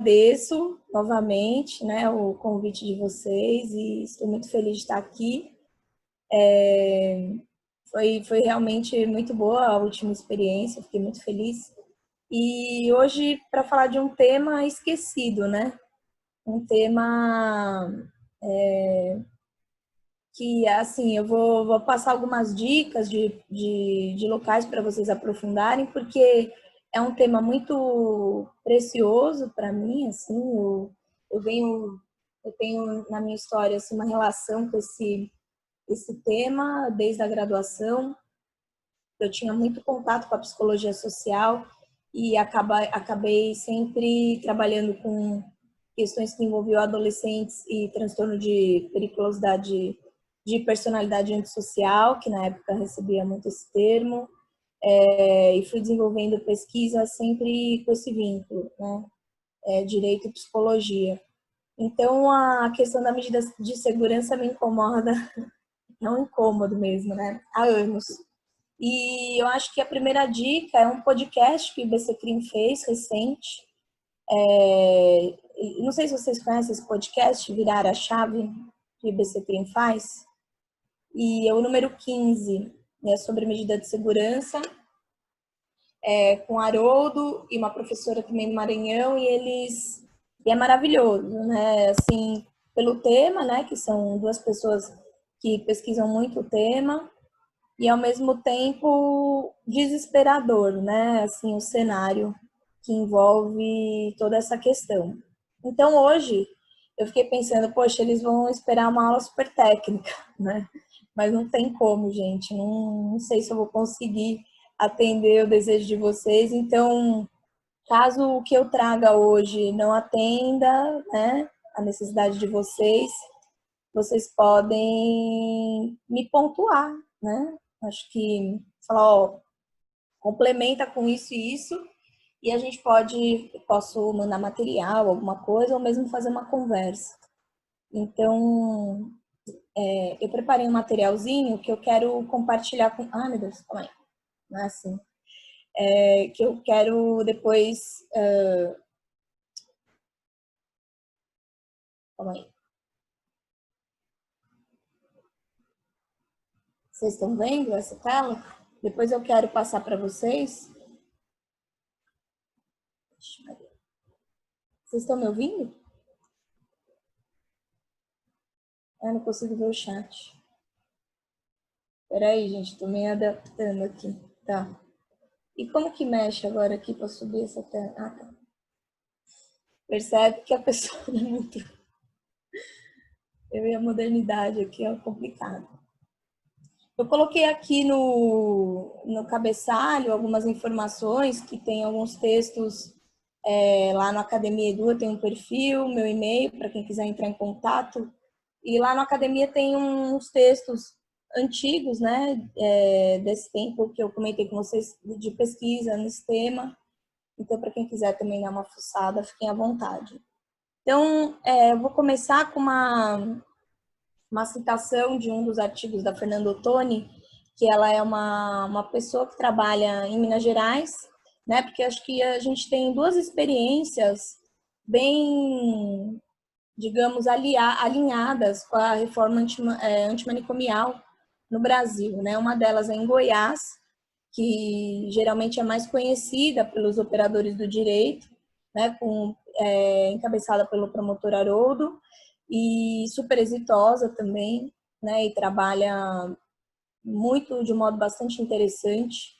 agradeço novamente, né, o convite de vocês e estou muito feliz de estar aqui. Foi realmente muito boa a última experiência, fiquei muito feliz. E hoje, para falar de um tema esquecido, né? Um tema que, assim, eu vou passar algumas dicas de locais para vocês aprofundarem, porque é um tema muito precioso para mim, assim, eu tenho na minha história assim, uma relação com esse tema desde a graduação. Eu tinha muito contato com a psicologia social e acabei sempre trabalhando com questões que envolviam adolescentes e transtorno de periculosidade de personalidade antissocial, que na época recebia muito esse termo, e fui desenvolvendo pesquisa sempre com esse vínculo, né? Direito e psicologia. Então, a questão da medida de segurança me incomoda, é um incômodo mesmo, né? Há anos. E eu acho que a primeira dica é um podcast que o BC Crim fez recente. Não sei se vocês conhecem esse podcast, Virar a Chave, que o BC Crim faz. E é o número 15, né, sobre medida de segurança, com Haroldo e uma professora também do Maranhão, e é maravilhoso, né? Assim, pelo tema, né, que são duas pessoas que pesquisam muito o tema, e ao mesmo tempo desesperador, né? Assim, o cenário que envolve toda essa questão. Então, hoje, eu fiquei pensando, poxa, eles vão esperar uma aula super técnica, né? Mas não tem como, gente. Não sei se eu vou conseguir atender o desejo de vocês. Então, caso o que eu traga hoje não atenda, né, a necessidade de vocês, vocês podem me pontuar, né? Acho que falar, ó, complementa com isso e isso, e a gente posso mandar material, alguma coisa, ou mesmo fazer uma conversa. Então, eu preparei um materialzinho que eu quero compartilhar com... Ah, meu Deus, calma aí. Não é assim. Que eu quero depois... Calma aí. Vocês estão vendo essa tela? Depois eu quero passar para vocês. Vocês estão me ouvindo? Eu não consigo ver o chat. Peraí, gente, estou me adaptando aqui. Tá. E como que mexe agora aqui para subir essa tela? Ah, tá. Percebe que a pessoa não é muito... Eu e a modernidade aqui é complicado. Eu coloquei aqui no cabeçalho algumas informações, que tem alguns textos lá no Academia Edu, eu tenho um perfil, meu e-mail, para quem quiser entrar em contato. E lá no Academia tem uns textos antigos, né, desse tempo que eu comentei com vocês, de pesquisa nesse tema. Então, para quem quiser também dar uma fuçada, fiquem à vontade. Então, eu vou começar com uma citação de um dos artigos da Fernanda Ottoni, que ela é uma pessoa que trabalha em Minas Gerais, né? Porque acho que a gente tem duas experiências bem, digamos, alinhadas com a reforma antimanicomial no Brasil, né? Uma delas é em Goiás, que geralmente é mais conhecida pelos operadores do direito, né? Encabeçada pelo promotor Haroldo, e super exitosa também, né? E trabalha muito, de um modo bastante interessante,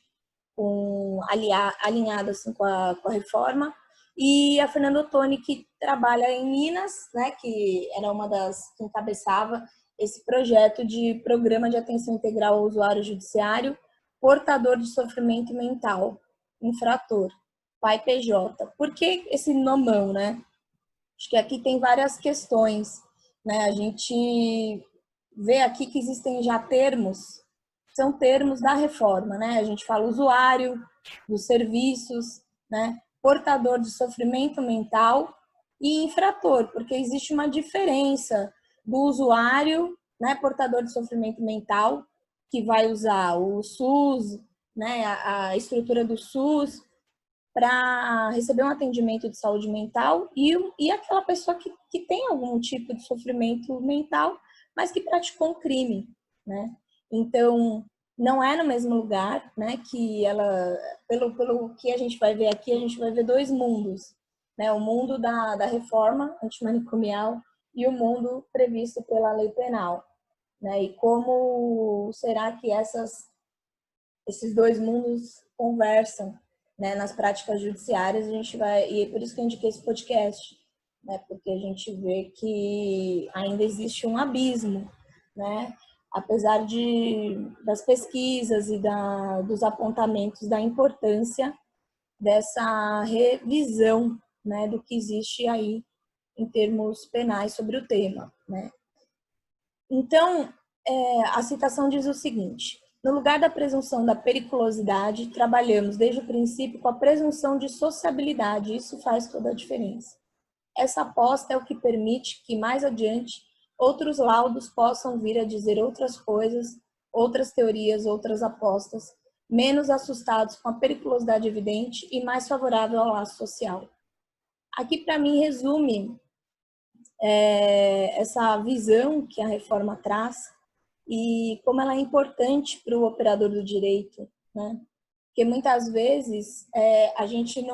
alinhado assim, com a reforma. E a Fernanda Ottoni, que trabalha em Minas, né? Que era uma das que encabeçava esse projeto de Programa de Atenção Integral ao Usuário Judiciário Portador de Sofrimento Mental, infrator, PAI PJ. Por que esse nomão, né? Acho que aqui tem várias questões, né? A gente vê aqui que existem já termos, são termos da reforma, né? A gente fala usuário dos serviços, né? Portador de sofrimento mental e infrator, porque existe uma diferença do usuário, né? Portador de sofrimento mental, que vai usar o SUS, né? A estrutura do SUS, para receber um atendimento de saúde mental e aquela pessoa que tem algum tipo de sofrimento mental, mas que praticou um crime, né? Então, não é no mesmo lugar, né? Que ela, pelo que a gente vai ver aqui, a gente vai ver dois mundos, né? O mundo da reforma antimanicomial e o mundo previsto pela lei penal, né? E como será que esses dois mundos conversam, né, nas práticas judiciárias? A gente vai, e é por isso que eu indiquei esse podcast, né, porque a gente vê que ainda existe um abismo, né, apesar das pesquisas e dos apontamentos da importância dessa revisão, né, do que existe aí em termos penais sobre o tema, né. Então, a citação diz o seguinte: no lugar da presunção da periculosidade, trabalhamos desde o princípio com a presunção de sociabilidade. Isso faz toda a diferença. Essa aposta é o que permite que, mais adiante, outros laudos possam vir a dizer outras coisas, outras teorias, outras apostas, menos assustados com a periculosidade evidente e mais favorável ao laço social. Aqui, para mim, resume essa visão que a reforma traz e como ela é importante para o operador do direito, né? Porque muitas vezes a gente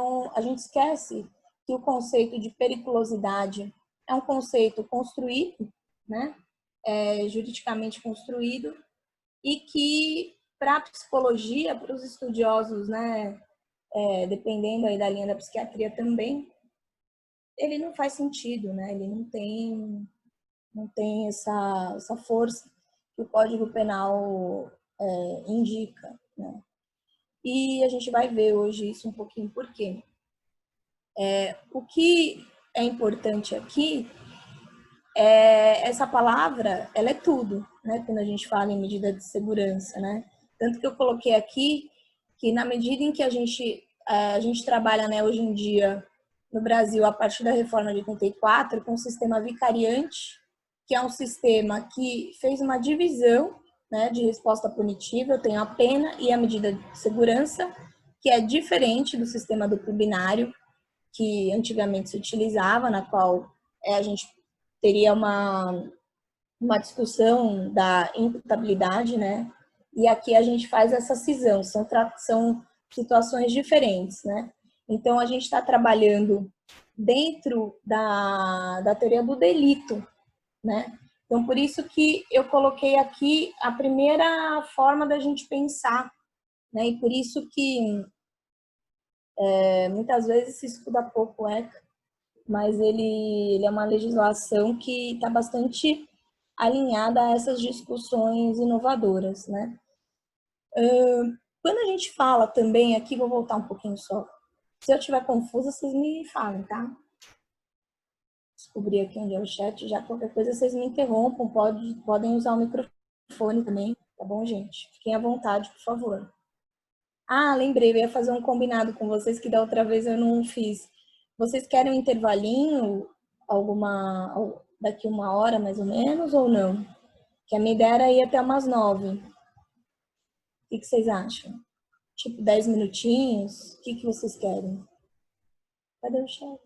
esquece que o conceito de periculosidade é um conceito construído, né? Juridicamente construído, e que para a psicologia, para os estudiosos, né? Dependendo aí da linha da psiquiatria também, ele não faz sentido, né? Ele não tem essa força que o Código Penal indica, né? E a gente vai ver hoje isso um pouquinho por quê. O que é importante aqui essa palavra, ela é tudo, né? Quando a gente fala em medida de segurança, né? Tanto que eu coloquei aqui que na medida em que a gente trabalha, né, hoje em dia no Brasil, a partir da reforma de 84, com o sistema vicariante, que é um sistema que fez uma divisão, né, de resposta punitiva. Eu tenho a pena e a medida de segurança, que é diferente do sistema duplo binário, que antigamente se utilizava, na qual a gente teria uma discussão da imputabilidade, né? E aqui a gente faz essa cisão, são situações diferentes, né? Então, a gente está trabalhando dentro da teoria do delito, né? Então, por isso que eu coloquei aqui a primeira forma da gente pensar, né? E por isso que muitas vezes se estuda pouco o ECA, mas ele é uma legislação que está bastante alinhada a essas discussões inovadoras, né? Quando a gente fala também, aqui vou voltar um pouquinho só, se eu estiver confusa, vocês me falem, tá? Descobrir aqui onde é o chat, já qualquer coisa vocês me interrompam, podem usar o microfone também, tá bom, gente? Fiquem à vontade, por favor. Ah, lembrei, eu ia fazer um combinado com vocês que da outra vez eu não fiz. Vocês querem um intervalinho, daqui uma hora mais ou menos, ou não? Que a minha ideia era ir até umas 9. O que vocês acham? Tipo, 10 minutinhos? O que vocês querem? Cadê o chat?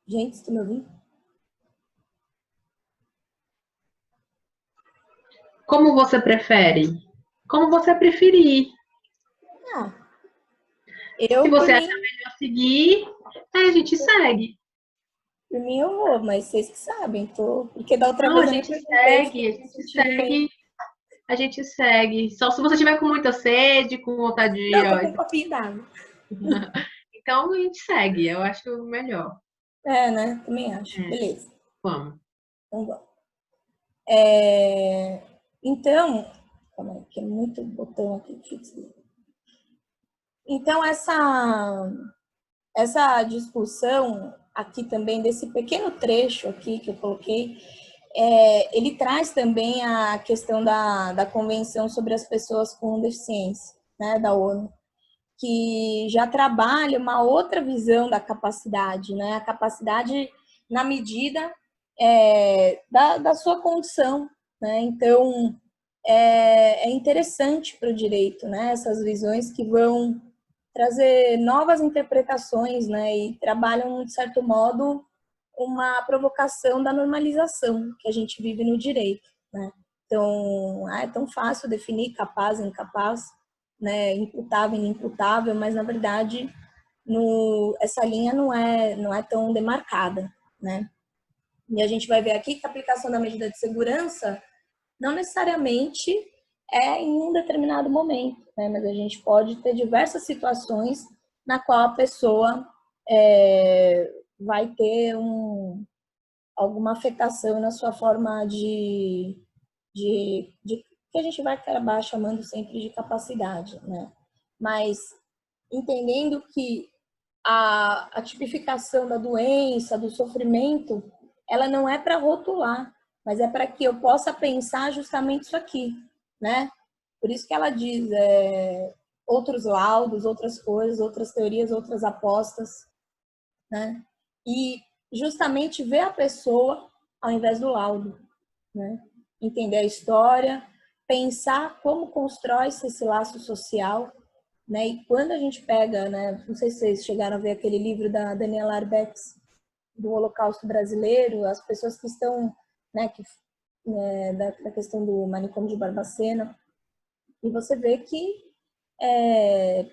Gente, estão me ouvindo? Como você prefere? Como você preferir. Ah, Se eu, você achar melhor seguir, aí a gente segue. por mim eu vou, mas vocês que sabem, porque da outra Não, a vez eu nem gente perguntei, segue, fiquei a me gente sentindo meio... segue, a gente segue. Só se você tiver com muita sede, com vontade de Não, ir, tô ó. com um copinho d'água. Então a gente segue, eu acho melhor. Né? Também acho. É, Beleza. vamos. Então, vamos. Então, calma aí, que é muito botão aqui fixo. Então, essa discussão aqui também, desse pequeno trecho aqui que eu coloquei, ele traz também a questão da Convenção sobre as Pessoas com Deficiência, né, da ONU, que já trabalha uma outra visão da capacidade, né, a capacidade na medida da sua condição, né, então é interessante para o direito, né? Essas visões que vão trazer novas interpretações, né? E trabalham, de certo modo, uma provocação da normalização que a gente vive no direito, né? Então, é tão fácil definir capaz, incapaz, né? Imputável, inimputável, mas na verdade essa linha não é tão demarcada, né? E a gente vai ver aqui que a aplicação da medida de segurança não necessariamente é em um determinado momento, né? Mas a gente pode ter diversas situações na qual a pessoa vai ter alguma afetação na sua forma de que a gente vai acabar chamando sempre de capacidade, né? Mas entendendo que a tipificação da doença, do sofrimento, ela não é para rotular, mas é para que eu possa pensar justamente isso aqui, né? Por isso que ela diz outros laudos, outras coisas, outras teorias, outras apostas, né? E justamente ver a pessoa ao invés do laudo, né? Entender a história, pensar como constrói-se esse laço social, né? E quando a gente pega, né? Não sei se vocês chegaram a ver aquele livro da Daniela Arbex, do Holocausto Brasileiro, as pessoas que estão, né? Da questão do manicômio de Barbacena, e você vê que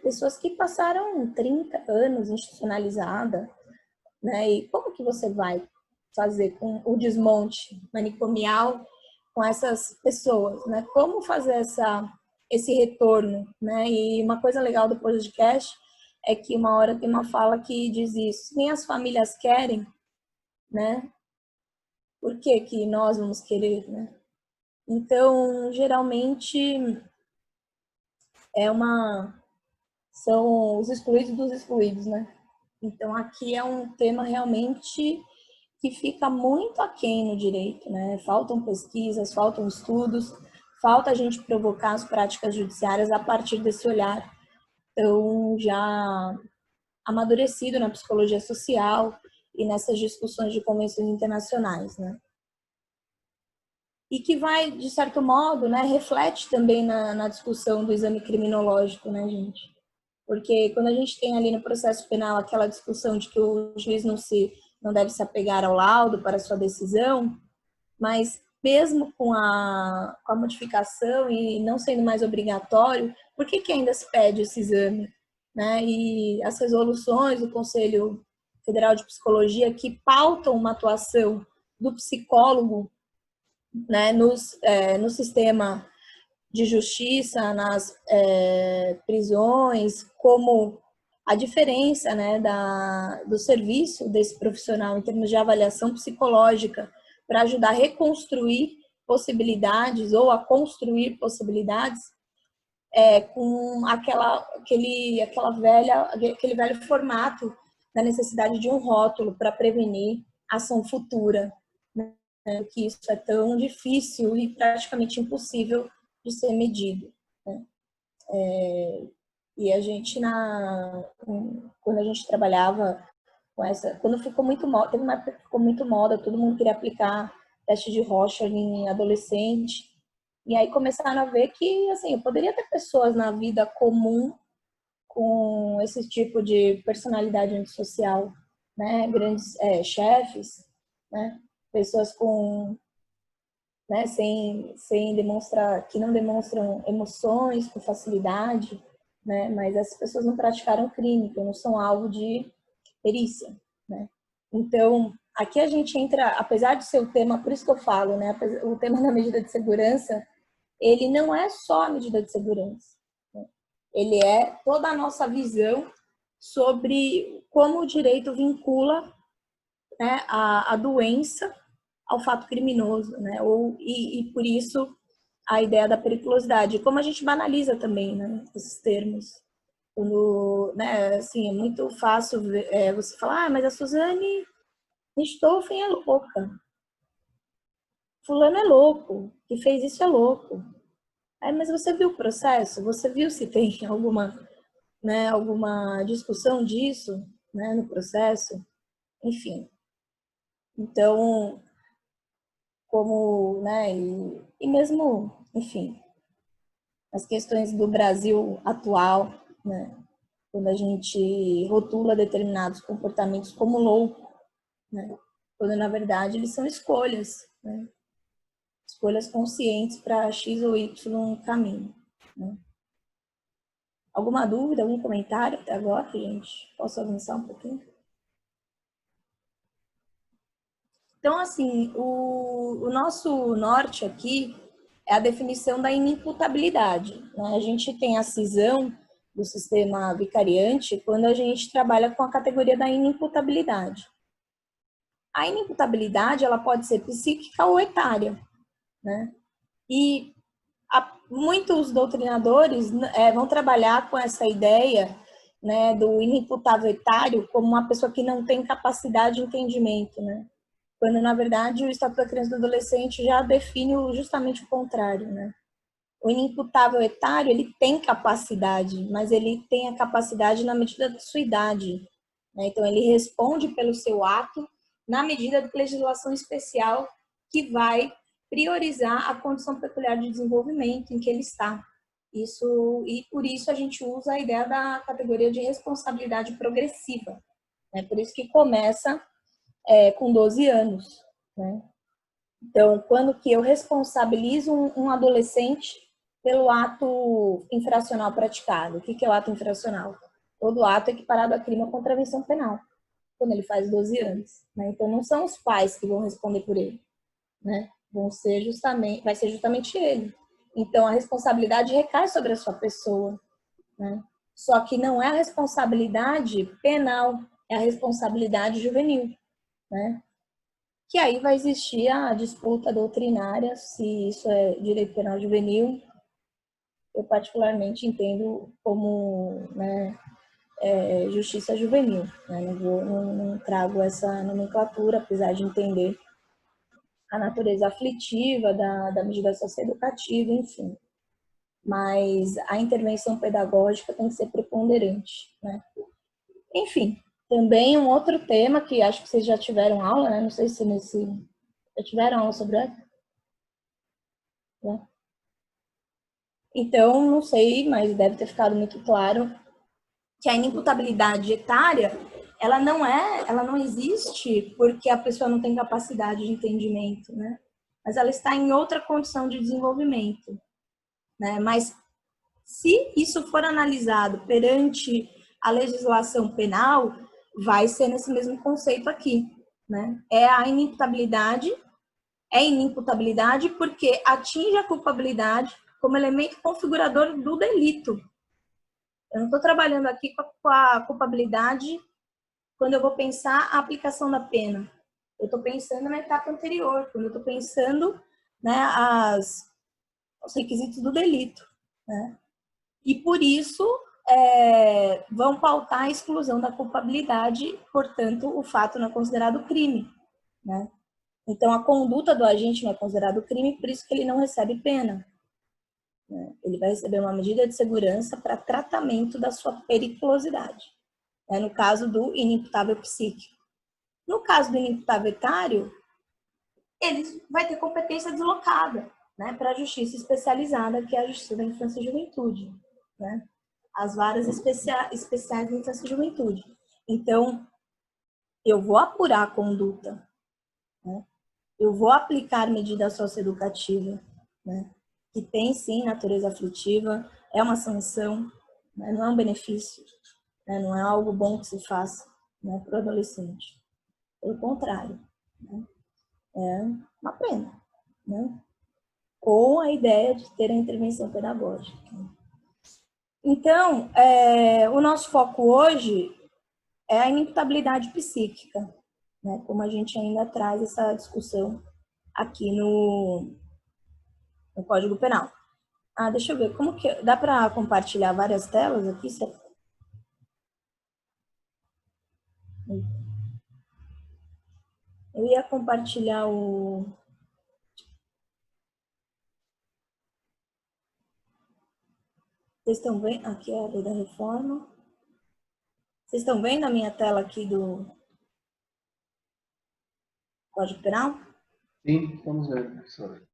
pessoas que passaram 30 anos institucionalizadas, né? E como que você vai fazer com o desmonte manicomial com essas pessoas, né? Como fazer esse retorno, né? E uma coisa legal do podcast é que uma hora tem uma fala que diz isso: nem as famílias querem, né? Por que que nós vamos querer, né? Então, geralmente é são os excluídos dos excluídos, né? Então, aqui é um tema realmente que fica muito aquém no direito, né? Faltam pesquisas, faltam estudos, falta a gente provocar as práticas judiciárias a partir desse olhar tão já amadurecido na psicologia social e nessas discussões de convenções internacionais, né? E que vai, de certo modo, né, reflete também na discussão do exame criminológico, né, gente? Porque quando a gente tem ali no processo penal aquela discussão de que o juiz não deve se apegar ao laudo para sua decisão, mas mesmo com a modificação e não sendo mais obrigatório, por que ainda se pede esse exame? Né? E as resoluções do Conselho Federal de Psicologia que pautam uma atuação do psicólogo, né, no sistema de justiça, nas prisões, como a diferença, né, do serviço desse profissional em termos de avaliação psicológica para ajudar a reconstruir possibilidades ou a construir possibilidades com aquele velho formato da necessidade de um rótulo para prevenir ação futura, né? Que isso é tão difícil e praticamente impossível de ser medido, né? E a gente quando a gente trabalhava com quando ficou muito moda, teve uma época que ficou muito moda, todo mundo queria aplicar teste de Rorschach em adolescente, e aí começaram a ver que, assim, eu poderia ter pessoas na vida comum com esse tipo de personalidade antissocial, né, grandes chefes, né, pessoas com, né, sem demonstrar, que não demonstram emoções com facilidade, né, mas essas pessoas não praticaram crime, então não são alvo de perícia, né. Então, aqui a gente entra, apesar de ser o tema, por isso que eu falo, né, o tema da medida de segurança, ele não é só a medida de segurança, né? Ele é toda a nossa visão sobre como o direito vincula, né, a doença ao fato criminoso, né? E por isso a ideia da periculosidade. Como a gente banaliza também, né, esses termos. Quando, né, assim, é muito fácil você falar, mas a Suzane Richthofen é louca. Fulano é louco. Que fez isso é louco. Mas você viu o processo? Você viu se tem alguma discussão disso, né, no processo? Enfim. Então, como, né, e mesmo, enfim, as questões do Brasil atual, né? Quando a gente rotula determinados comportamentos como louco, né? Quando na verdade eles são escolhas, né? Escolhas conscientes para X ou Y caminho, né? Alguma dúvida, algum comentário até agora, gente? Posso avançar um pouquinho? Então, assim, o nosso norte aqui é a definição da inimputabilidade, né? A gente tem a cisão do sistema vicariante quando a gente trabalha com a categoria da inimputabilidade. A inimputabilidade, ela pode ser psíquica ou etária, né? E muitos doutrinadores vão trabalhar com essa ideia, né, do inimputável etário como uma pessoa que não tem capacidade de entendimento, né? Quando, na verdade, o Estatuto da Criança e do Adolescente já define justamente o contrário, né? O inimputável etário, ele tem capacidade, mas ele tem a capacidade na medida da sua idade, né? Então, ele responde pelo seu ato na medida da legislação especial que vai priorizar a condição peculiar de desenvolvimento em que ele está. E por isso a gente usa a ideia da categoria de responsabilidade progressiva, né? Por isso que começa com 12 anos, né? Então, quando que eu responsabilizo um adolescente pelo ato infracional praticado? O que é o ato infracional? Todo ato equiparado a crime ou contravenção penal, quando ele faz 12 anos, né? Então, não são os pais que vão responder por ele, né? Vai ser justamente ele. Então, a responsabilidade recai sobre a sua pessoa, né? Só que não é a responsabilidade penal, é a responsabilidade juvenil, né? Que aí vai existir a disputa doutrinária se isso é direito penal juvenil. Eu particularmente entendo como, né, justiça juvenil, né? Não trago essa nomenclatura, apesar de entender a natureza aflitiva da medida socioeducativa, enfim. Mas a intervenção pedagógica tem que ser preponderante, né? Enfim, também um outro tema que acho que vocês já tiveram aula, né? Não sei se já tiveram aula sobre ela, né? Então, não sei, mas deve ter ficado muito claro que a inimputabilidade etária, ela não existe porque a pessoa não tem capacidade de entendimento, né? Mas ela está em outra condição de desenvolvimento, né? Mas se isso for analisado perante a legislação penal, vai ser nesse mesmo conceito aqui, né? É inimputabilidade porque atinge a culpabilidade como elemento configurador do delito. Eu não estou trabalhando aqui com a culpabilidade quando eu vou pensar a aplicação da pena. Eu estou pensando na etapa anterior, quando eu estou pensando, né, os requisitos do delito, né? E por isso vão pautar a exclusão da culpabilidade, portanto, o fato não é considerado crime, né? Então, a conduta do agente não é considerado crime, por isso que ele não recebe pena, né? Ele vai receber uma medida de segurança para tratamento da sua periculosidade, né? No caso do inimputável psíquico. No caso do inimputável etário, ele vai ter competência deslocada, né, para a justiça especializada, que é a Justiça da Infância e Juventude, né? As varas especiais da infância e juventude. Então, eu vou apurar a conduta, né? Eu vou aplicar medida socioeducativa, né? Que tem, sim, natureza aflitiva, é uma sanção, né? Não é um benefício, né? Não é algo bom que se faça, né, para o adolescente. Pelo contrário, né? É uma pena, né? Com a ideia de ter a intervenção pedagógica. Então, o nosso foco hoje é a inimputabilidade psíquica, né? Como a gente ainda traz essa discussão aqui no Código Penal. Deixa eu ver, como que dá para compartilhar várias telas aqui? Eu ia compartilhar Vocês estão vendo? Aqui é a lei da reforma. Vocês estão vendo a minha tela aqui do Código Penal? Sim, estamos vendo, professor.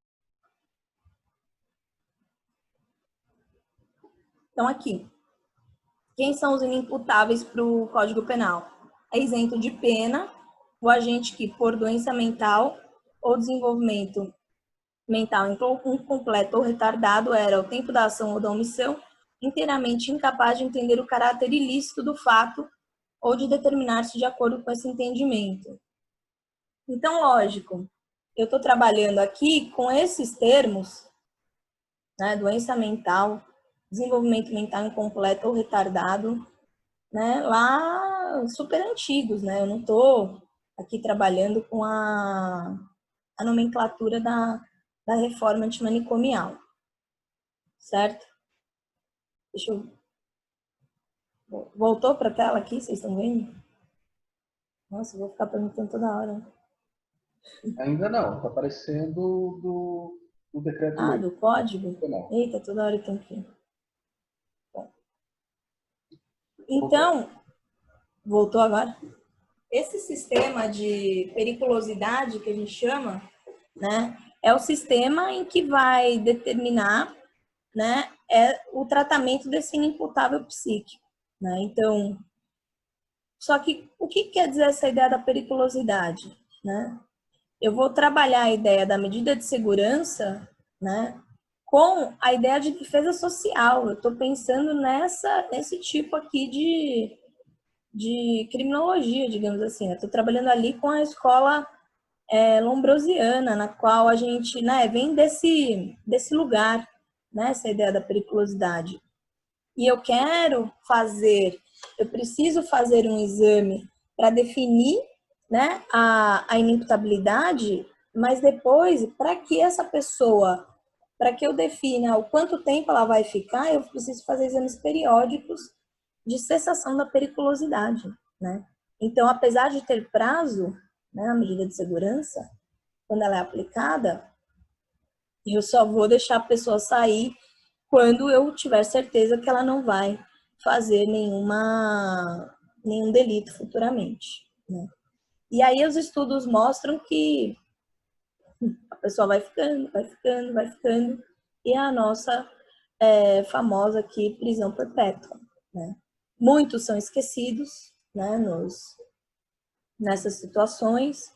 Então, aqui, quem são os inimputáveis para o Código Penal? É isento de pena o agente que, por doença mental ou desenvolvimento mental incompleto ou retardado, era, ao tempo da ação ou da omissão, inteiramente incapaz de entender o caráter ilícito do fato ou de determinar-se de acordo com esse entendimento. Então, lógico, eu estou trabalhando aqui com esses termos, né, doença mental, desenvolvimento mental incompleto ou retardado, né, lá super antigos, né? Eu não estou aqui trabalhando com a nomenclatura da reforma antimanicomial, certo? Deixa eu... Voltou para a tela aqui, vocês estão vendo? Nossa, eu vou ficar perguntando toda hora. Ainda não, está aparecendo do decreto-lei. Do código? Não. Eita, toda hora eu tenho que... Bom. Então, voltou agora? Esse sistema de periculosidade que a gente chama, né, é o sistema em que vai determinar, né, o tratamento desse inimputável psíquico, né? Então, só que o que quer dizer essa ideia da periculosidade, né? Eu vou trabalhar a ideia da medida de segurança, né, com a ideia de defesa social. Eu estou pensando nesse tipo aqui de criminologia, digamos assim. Eu estou trabalhando ali com a escola lombrosiana, na qual a gente, né, vem desse lugar, né, essa ideia da periculosidade. E eu preciso fazer um exame para definir, né, a inimputabilidade, mas depois, para que essa pessoa, para que eu defina o quanto tempo ela vai ficar, eu preciso fazer exames periódicos de cessação da periculosidade, né? Então, apesar de ter prazo, né, a medida de segurança, quando ela é aplicada, eu só vou deixar a pessoa sair quando eu tiver certeza que ela não vai fazer nenhum delito futuramente, né? E aí os estudos mostram que a pessoa vai ficando, e a nossa famosa aqui prisão perpétua, né? Muitos são esquecidos, né, nessas situações.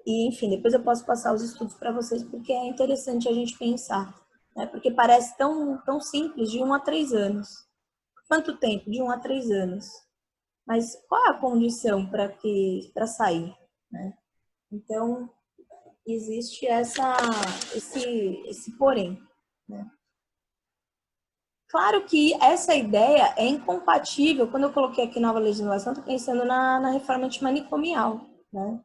E, enfim, depois eu posso passar os estudos para vocês, porque é interessante a gente pensar, né? Porque parece tão simples, de 1 a 3 anos. Quanto tempo? De 1 a 3 anos. Mas qual é a condição para sair, né? Então, existe esse porém, né? Claro que essa ideia é incompatível. Quando eu coloquei aqui nova legislação, estou pensando na reforma antimanicomial, né?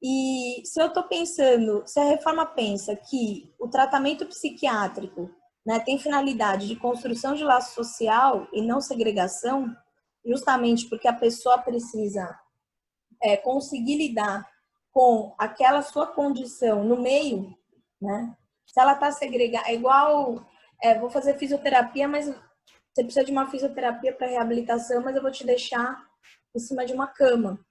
E se eu estou pensando, se a reforma pensa que o tratamento psiquiátrico, né, tem finalidade de construção de laço social e não segregação, justamente porque a pessoa precisa conseguir lidar com aquela sua condição no meio, né? Se ela está segregada, é igual, vou fazer fisioterapia, mas você precisa de uma fisioterapia para reabilitação, mas eu vou te deixar em cima de uma cama.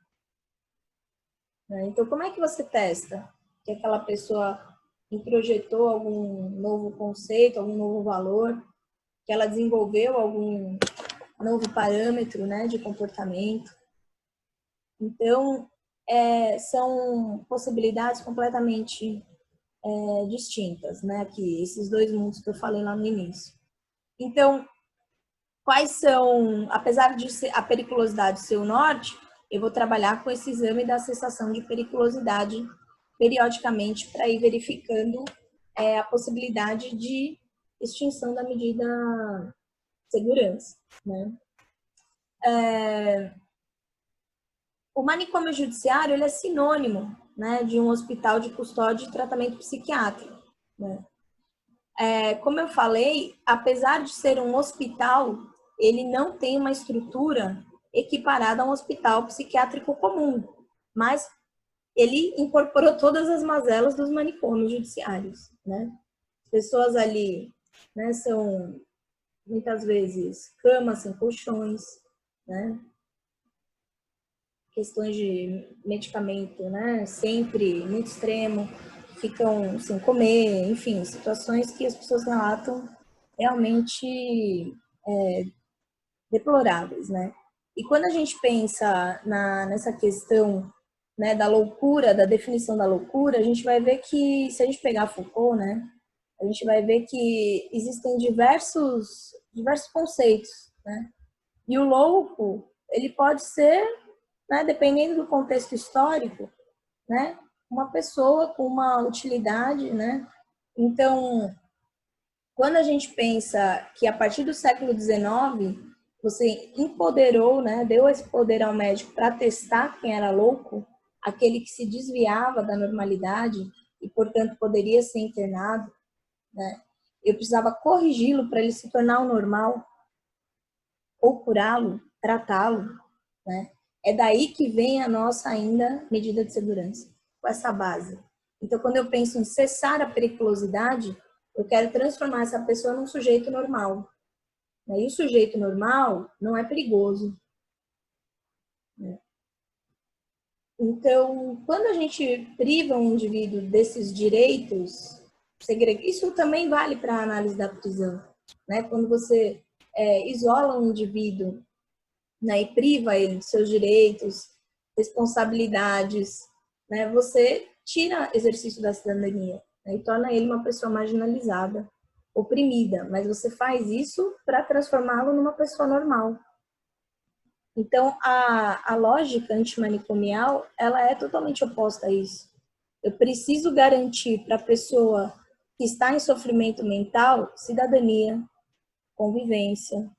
Então, como é que você testa que aquela pessoa introjetou algum novo conceito, algum novo valor, que ela desenvolveu algum novo parâmetro, né, de comportamento? Então, são possibilidades completamente distintas, né, aqui, esses dois mundos que eu falei lá no início. Então, quais são, apesar de a periculosidade ser o norte, eu vou trabalhar com esse exame da cessação de periculosidade periodicamente para ir verificando a possibilidade de extinção da medida de segurança, né? O manicômio judiciário ele é sinônimo, né, de um hospital de custódia e tratamento psiquiátrico, né? Como eu falei, apesar de ser um hospital, ele não tem uma estrutura equiparada a um hospital psiquiátrico comum, mas ele incorporou todas as mazelas dos manicômios judiciários, né? Pessoas ali, né, são muitas vezes camas sem colchões, né? Questões de medicamento, né, sempre muito extremo, ficam sem comer, enfim, situações que as pessoas relatam realmente deploráveis, né? E quando a gente pensa nessa questão, né, da loucura, da definição da loucura, a gente vai ver que, se a gente pegar Foucault, né, a gente vai ver que existem diversos conceitos, né? E o louco, ele pode ser, né, dependendo do contexto histórico, né, uma pessoa com uma utilidade, né? Então, quando a gente pensa que a partir do século XIX você empoderou, né, deu esse poder ao médico para testar quem era louco, aquele que se desviava da normalidade e, portanto, poderia ser internado, né? Eu precisava corrigi-lo para ele se tornar o normal, ou curá-lo, tratá-lo, né? É daí que vem a nossa ainda medida de segurança, com essa base. Então, quando eu penso em cessar a periculosidade, eu quero transformar essa pessoa num sujeito normal. E o sujeito normal não é perigoso. Então, quando a gente priva um indivíduo desses direitos, isso também vale para a análise da prisão, né? Quando você isola um indivíduo, né, e priva ele de seus direitos, responsabilidades, né, você tira exercício da cidadania, né, e torna ele uma pessoa marginalizada, oprimida, mas você faz isso para transformá-lo numa pessoa normal. Então, a lógica antimanicomial, ela é totalmente oposta a isso. Eu preciso garantir para a pessoa que está em sofrimento mental cidadania, convivência,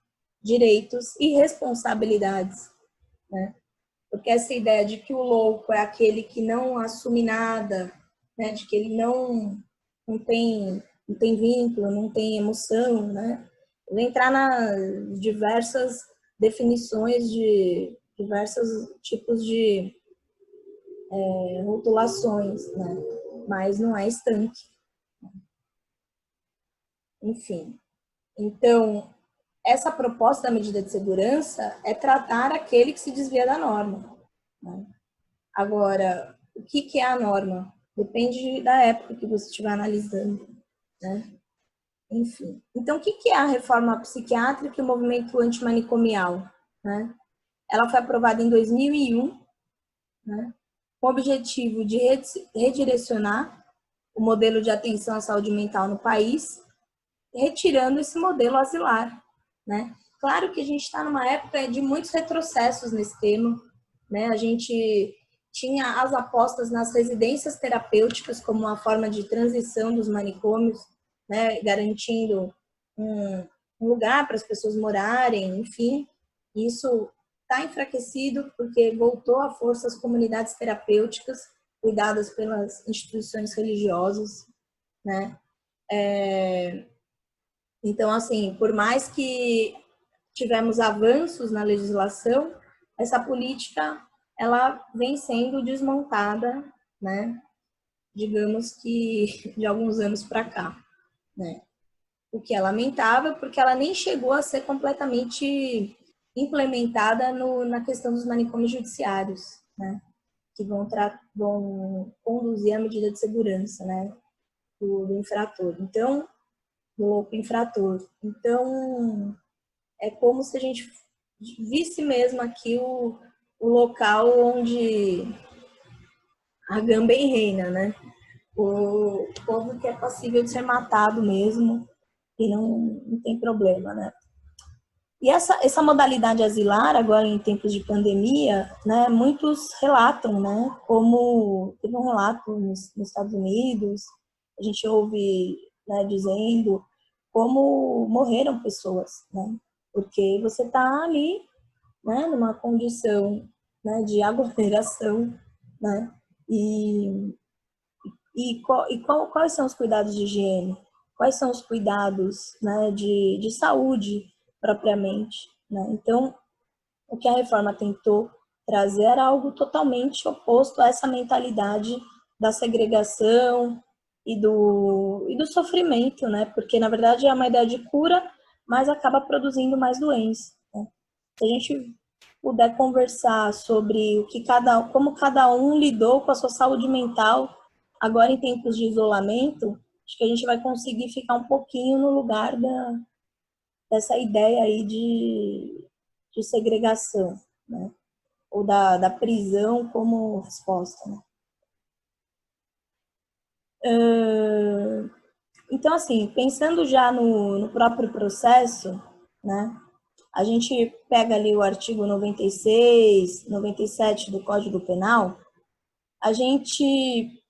direitos e responsabilidades, né? Porque essa ideia de que o louco é aquele que não assume nada, né? De que ele não tem vínculo, não tem emoção, né? Eu vou entrar nas diversas definições de diversos tipos de rotulações, né? Mas não é estanque. Enfim. Então, essa proposta da medida de segurança é tratar aquele que se desvia da norma, né? Agora, o que é a norma? Depende da época que você estiver analisando, né? Enfim. Então, o que é a reforma psiquiátrica e o movimento antimanicomial, né? Ela foi aprovada em 2001, né, com o objetivo de redirecionar o modelo de atenção à saúde mental no país, retirando esse modelo asilar, né? Claro que a gente está numa época de muitos retrocessos nesse tema, né? A gente tinha as apostas nas residências terapêuticas como uma forma de transição dos manicômios, né? Garantindo um lugar para as pessoas morarem, enfim. Isso está enfraquecido porque voltou à força as comunidades terapêuticas cuidadas pelas instituições religiosas, né? Então, assim, por mais que tivemos avanços na legislação, essa política ela vem sendo desmontada, né? Digamos que de alguns anos para cá, né? O que é lamentável, porque ela nem chegou a ser completamente implementada na questão dos manicômios judiciários, né? Que vão conduzir a medida de segurança, né? Do infrator. Então, do louco infrator. Então, é como se a gente visse mesmo aqui o local onde a gambem reina, né? O povo que é passível de ser matado mesmo e não tem problema, né? E essa modalidade asilar, agora em tempos de pandemia, né, muitos relatam, né, como teve um relato nos Estados Unidos, a gente ouve, né, dizendo como morreram pessoas, né, porque você está ali, né, numa condição, né, de aglomeração, né, quais são os cuidados de higiene? Quais são os cuidados, né, de saúde propriamente, né? Então, o que a reforma tentou trazer era algo totalmente oposto a essa mentalidade da segregação e do sofrimento, né? Porque, na verdade, é uma ideia de cura, mas acaba produzindo mais doença, né? Se a gente puder conversar sobre como cada um lidou com a sua saúde mental agora em tempos de isolamento, acho que a gente vai conseguir ficar um pouquinho no lugar dessa ideia aí de segregação, né? Ou da prisão como resposta, né? Então, assim, pensando já no próprio processo, né? A gente pega ali o artigo 96, 97 do Código Penal, a gente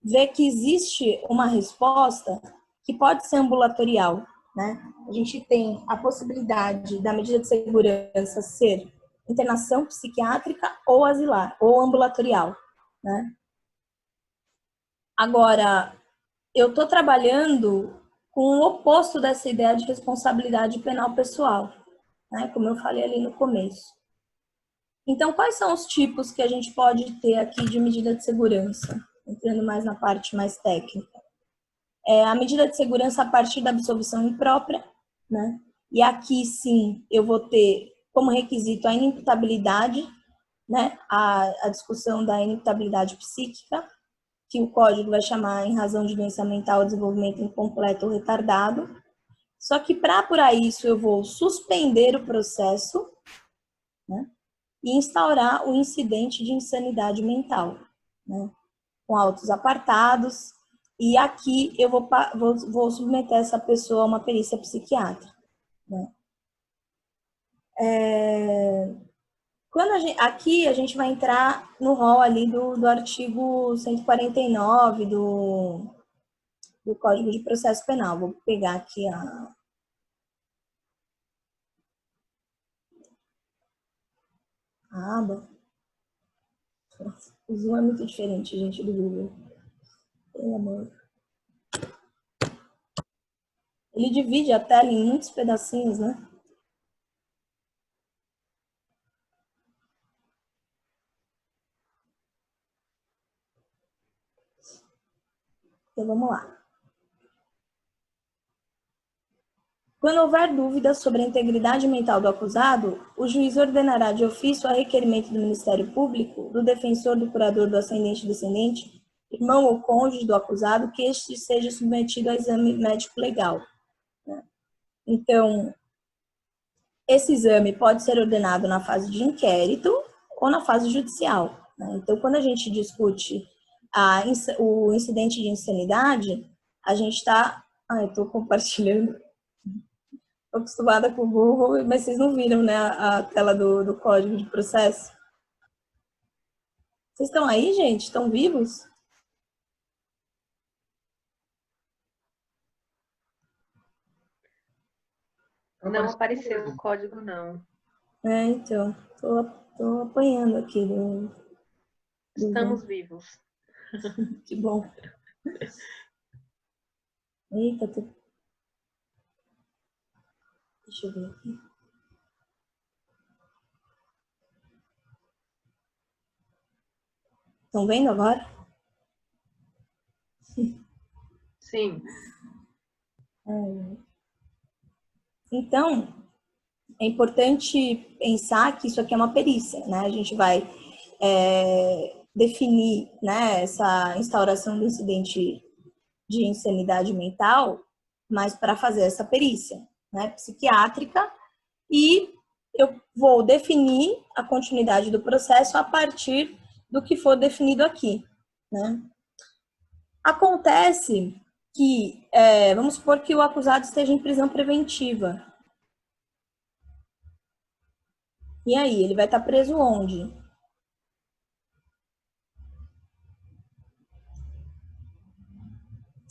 vê que existe uma resposta que pode ser ambulatorial, né? A gente tem a possibilidade da medida de segurança ser internação psiquiátrica ou asilar, ou ambulatorial, né? Agora, eu estou trabalhando com o oposto dessa ideia de responsabilidade penal pessoal, né? Como eu falei ali no começo. Então, quais são os tipos que a gente pode ter aqui de medida de segurança? Entrando mais na parte mais técnica. A medida de segurança a partir da absolvição imprópria, né? E aqui, sim, eu vou ter como requisito a inimputabilidade, né? A discussão da inimputabilidade psíquica, que o código vai chamar em razão de doença mental ou desenvolvimento incompleto ou retardado. Só que para apurar isso, eu vou suspender o processo, né? E instaurar o incidente de insanidade mental, né? Com autos apartados. E aqui eu vou submeter essa pessoa a uma perícia psiquiátrica, né? Aqui a gente vai entrar no rol ali do artigo 149 do Código de Processo Penal. Vou pegar aqui a aba. O Zoom é muito diferente, gente, do Google. Pelo amor. Ele divide a tela em muitos pedacinhos, né? Então, vamos lá. Quando houver dúvidas sobre a integridade mental do acusado, o juiz ordenará de ofício a requerimento do Ministério Público, do defensor, do curador, do ascendente e descendente, irmão ou cônjuge do acusado, que este seja submetido a exame médico legal. Então, esse exame pode ser ordenado na fase de inquérito ou na fase judicial. Então, quando a gente discute o incidente de insanidade, a gente está... eu estou compartilhando. Estou acostumada com o Google, mas vocês não viram, né, a tela do código de processo? Vocês estão aí, gente? Estão vivos? Não apareceu o código, não. Então, tô apanhando aqui Estamos vivos. Que bom. Eita, deixa eu ver aqui. Estão vendo agora? Sim. Então, é importante pensar que isso aqui é uma perícia, né? A gente vai definir, né, essa instauração do incidente de insanidade mental, mas para fazer essa perícia, né, psiquiátrica, e eu vou definir a continuidade do processo a partir do que for definido aqui, né? Acontece que, vamos supor que o acusado esteja em prisão preventiva. E aí, ele vai estar preso onde?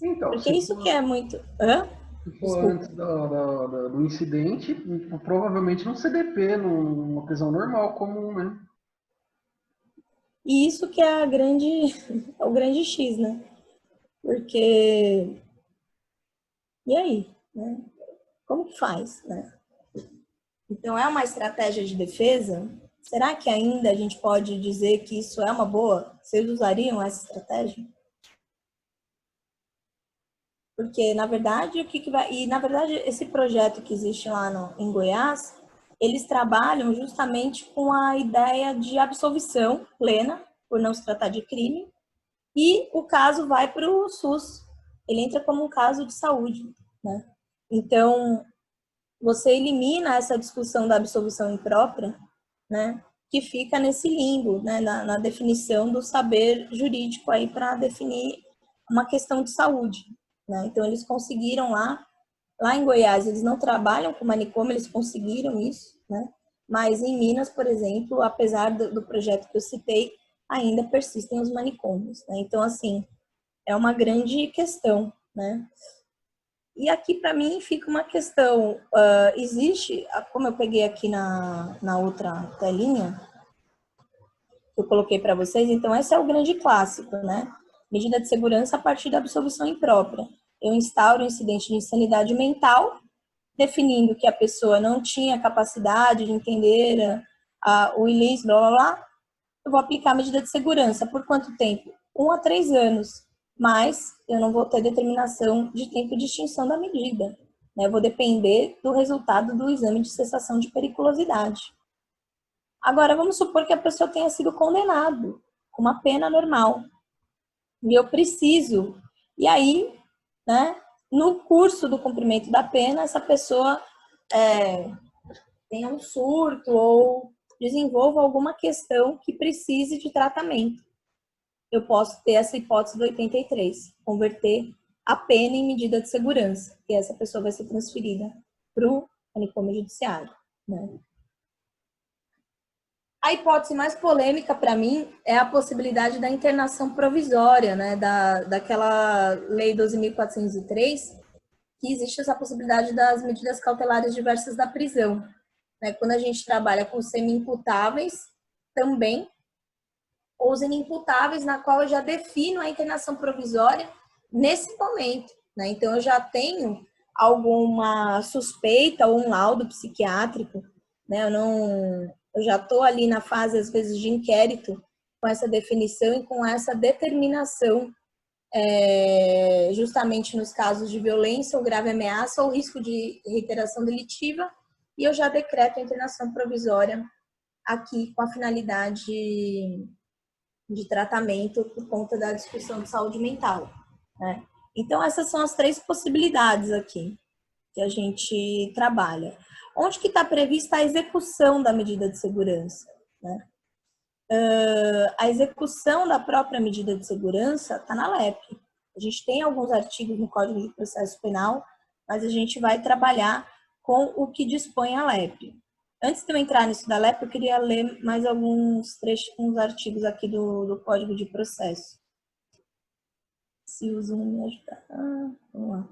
Então, Porque isso que é muito... Se for antes do incidente, provavelmente no CDP, numa prisão normal, comum, né? E isso que é o grande X, né? Porque... E aí? Né? Como que faz, né? Então, é uma estratégia de defesa? Será que ainda a gente pode dizer que isso é uma boa? Vocês usariam essa estratégia? Porque, na verdade, na verdade, esse projeto que existe lá em Goiás, eles trabalham justamente com a ideia de absolvição plena, por não se tratar de crime, e o caso vai para o SUS. Ele entra como um caso de saúde, né? Então, você elimina essa discussão da absolvição imprópria, né, que fica nesse limbo, né, na definição do saber jurídico aí para definir uma questão de saúde, né? Então eles conseguiram lá em Goiás, eles não trabalham com manicômio, eles conseguiram isso, né? Mas em Minas, por exemplo, apesar do projeto que eu citei, ainda persistem os manicômios, né? Então, assim, é uma grande questão, né? E aqui, para mim, fica uma questão, existe, como eu peguei aqui na outra telinha, que eu coloquei para vocês, então esse é o grande clássico, né? Medida de segurança a partir da absolvição imprópria. Eu instauro o incidente de insanidade mental, definindo que a pessoa não tinha capacidade de entender o ilícito, blá, blá, blá. Eu vou aplicar a medida de segurança. Por quanto tempo? 1 a 3 anos. Mas eu não vou ter determinação de tempo de extinção da medida, né? Eu vou depender do resultado do exame de cessação de periculosidade. Agora, vamos supor que a pessoa tenha sido condenado com uma pena normal. E eu preciso. E aí, né, no curso do cumprimento da pena, essa pessoa tenha um surto ou desenvolva alguma questão que precise de tratamento. Eu posso ter essa hipótese do 83, converter a pena em medida de segurança, e essa pessoa vai ser transferida para o manicômio judiciário, né? A hipótese mais polêmica para mim é a possibilidade da internação provisória, né, daquela lei 12.403, que existe essa possibilidade das medidas cautelares diversas da prisão, né? Quando a gente trabalha com semi-imputáveis, também, ou os inimputáveis, na qual eu já defino a internação provisória nesse momento, né? Então, eu já tenho alguma suspeita ou um laudo psiquiátrico, né? Eu já estou ali na fase, às vezes, de inquérito, com essa definição e com essa determinação, justamente nos casos de violência ou grave ameaça ou risco de reiteração delitiva, e eu já decreto a internação provisória aqui com a finalidade de tratamento por conta da discussão de saúde mental, né? Então, essas são as 3 possibilidades aqui que a gente trabalha. Onde que está prevista a execução da medida de segurança, né? A execução da própria medida de segurança está na LEP. A gente tem alguns artigos no Código de Processo Penal, mas a gente vai trabalhar com o que dispõe a LEP. Antes de eu entrar nisso da LEP, eu queria ler mais alguns trechos, uns artigos aqui do Código de Processo. Se o Zoom me ajudar. Vamos lá.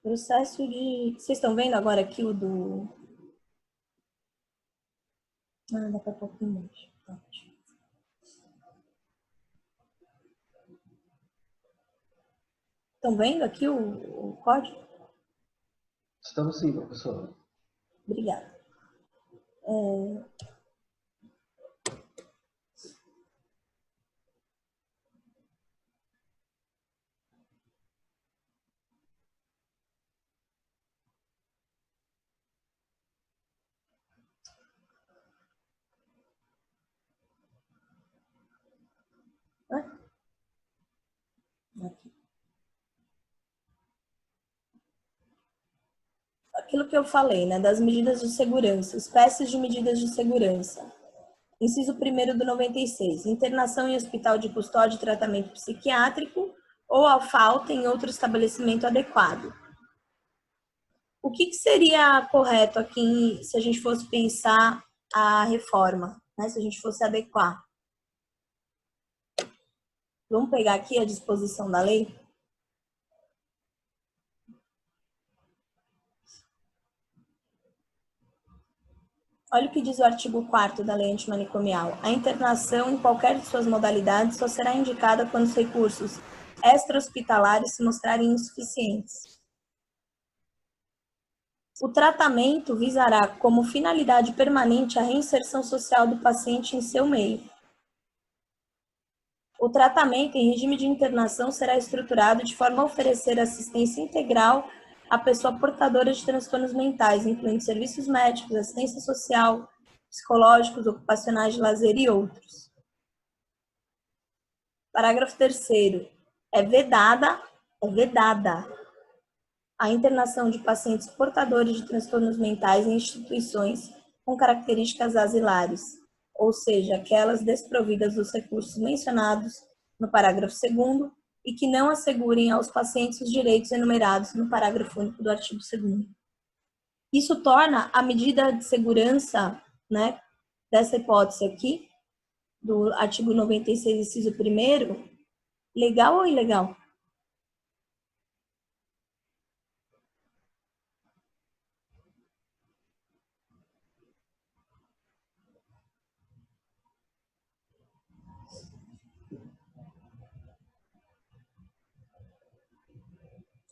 Processo de... Vocês estão vendo agora aqui o do... daqui a pouco mais. Estão vendo aqui o código? Estamos sim, professor. Obrigada. Aqui. Aquilo que eu falei, né, das medidas de segurança, espécies de medidas de segurança. Inciso 1º do 96, internação em hospital de custódia e tratamento psiquiátrico ou a falta em outro estabelecimento adequado. O que seria correto aqui se a gente fosse pensar a reforma, né, se a gente fosse adequar? Vamos pegar aqui a disposição da lei? Olha o que diz o artigo 4º da Lei Antimanicomial. A internação em qualquer de suas modalidades só será indicada quando os recursos extra-hospitalares se mostrarem insuficientes. O tratamento visará como finalidade permanente a reinserção social do paciente em seu meio. O tratamento em regime de internação será estruturado de forma a oferecer assistência integral à pessoa portadora de transtornos mentais, incluindo serviços médicos, assistência social, psicológicos, ocupacionais de lazer e outros. Parágrafo 3º. É vedada a internação de pacientes portadores de transtornos mentais em instituições com características asilares, ou seja, aquelas desprovidas dos recursos mencionados no parágrafo 2º e que não assegurem aos pacientes os direitos enumerados no parágrafo único do artigo 2º. Isso torna a medida de segurança, né, dessa hipótese aqui, do artigo 96, inciso 1º, legal ou ilegal?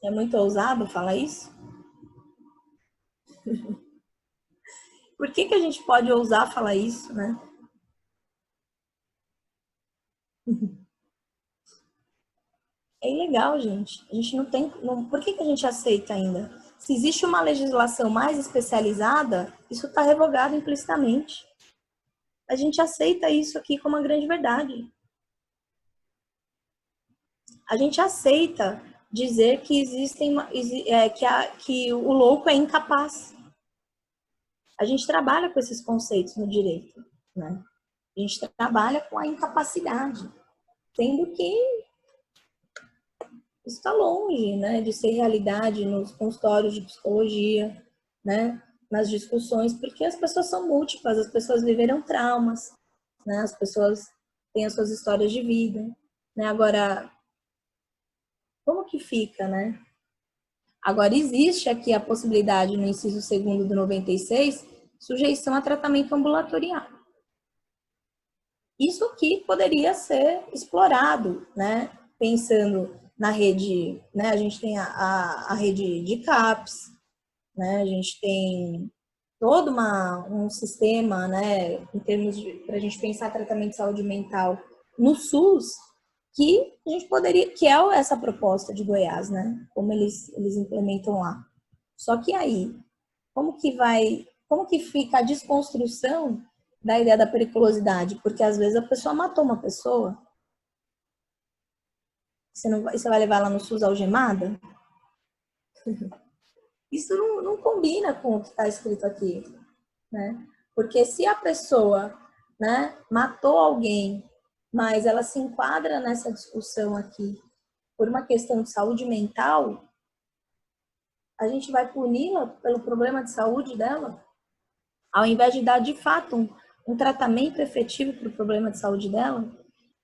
É muito ousado falar isso? Por que a gente pode ousar falar isso, né? É ilegal, gente. A gente não tem... Por que a gente aceita ainda? Se existe uma legislação mais especializada, isso está revogado implicitamente. A gente aceita isso aqui como uma grande verdade. A gente aceita dizer que existem... que o louco é incapaz. A gente trabalha com esses conceitos no direito, né? A gente trabalha com a incapacidade, sendo que isso está longe, né, de ser realidade nos consultórios de psicologia, né, nas discussões, porque as pessoas são múltiplas, as pessoas viveram traumas, né, as pessoas têm as suas histórias de vida, né? Agora, como que fica, né? Agora, existe aqui a possibilidade, no inciso 2º do 96, sujeição a tratamento ambulatorial. Isso aqui poderia ser explorado, né? Pensando na rede, né? A gente tem a rede de CAPS, né? A gente tem todo um sistema, né? Em termos de, para a gente pensar tratamento de saúde mental no SUS, que a gente poderia, que é essa proposta de Goiás, né? Como eles implementam lá. Só que aí, como que fica a desconstrução da ideia da periculosidade? Porque às vezes a pessoa matou uma pessoa. Você vai levar ela no SUS algemada? Isso não combina com o que está escrito aqui, né? Porque se a pessoa, né, matou alguém, mas ela se enquadra nessa discussão aqui por uma questão de saúde mental, a gente vai puni-la pelo problema de saúde dela, ao invés de dar de fato um tratamento efetivo para o problema de saúde dela.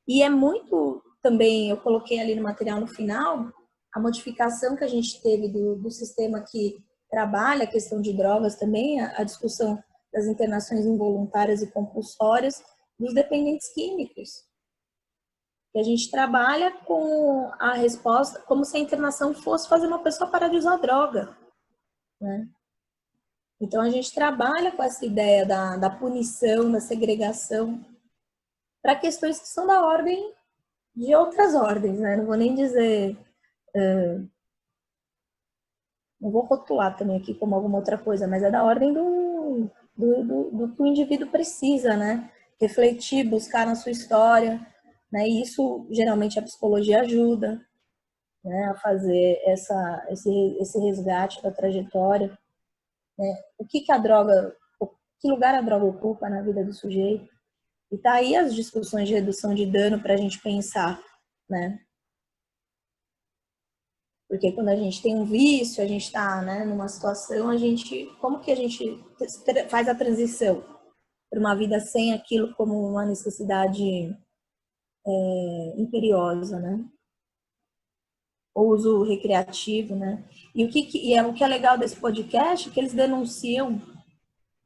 E é muito também, eu coloquei ali no material no final, a modificação que a gente teve do sistema que trabalha a questão de drogas também, a discussão das internações involuntárias e compulsórias dos dependentes químicos. E a gente trabalha com a resposta como se a internação fosse fazer uma pessoa parar de usar droga, né? Então, a gente trabalha com essa ideia da punição, da segregação, para questões que são da ordem de outras ordens, né? Não vou nem dizer... não vou rotular também aqui como alguma outra coisa, mas é da ordem do que o indivíduo precisa, né? Refletir, buscar na sua história, né? E isso, geralmente, a psicologia ajuda, né? A fazer esse resgate da trajetória. O que a droga, que lugar a droga ocupa na vida do sujeito. E tá aí as discussões de redução de dano para a gente pensar, né? Porque quando a gente tem um vício, a gente está, né, numa situação, como que a gente faz a transição para uma vida sem aquilo como uma necessidade imperiosa, né? O uso recreativo, né? E o que é legal desse podcast é que eles denunciam,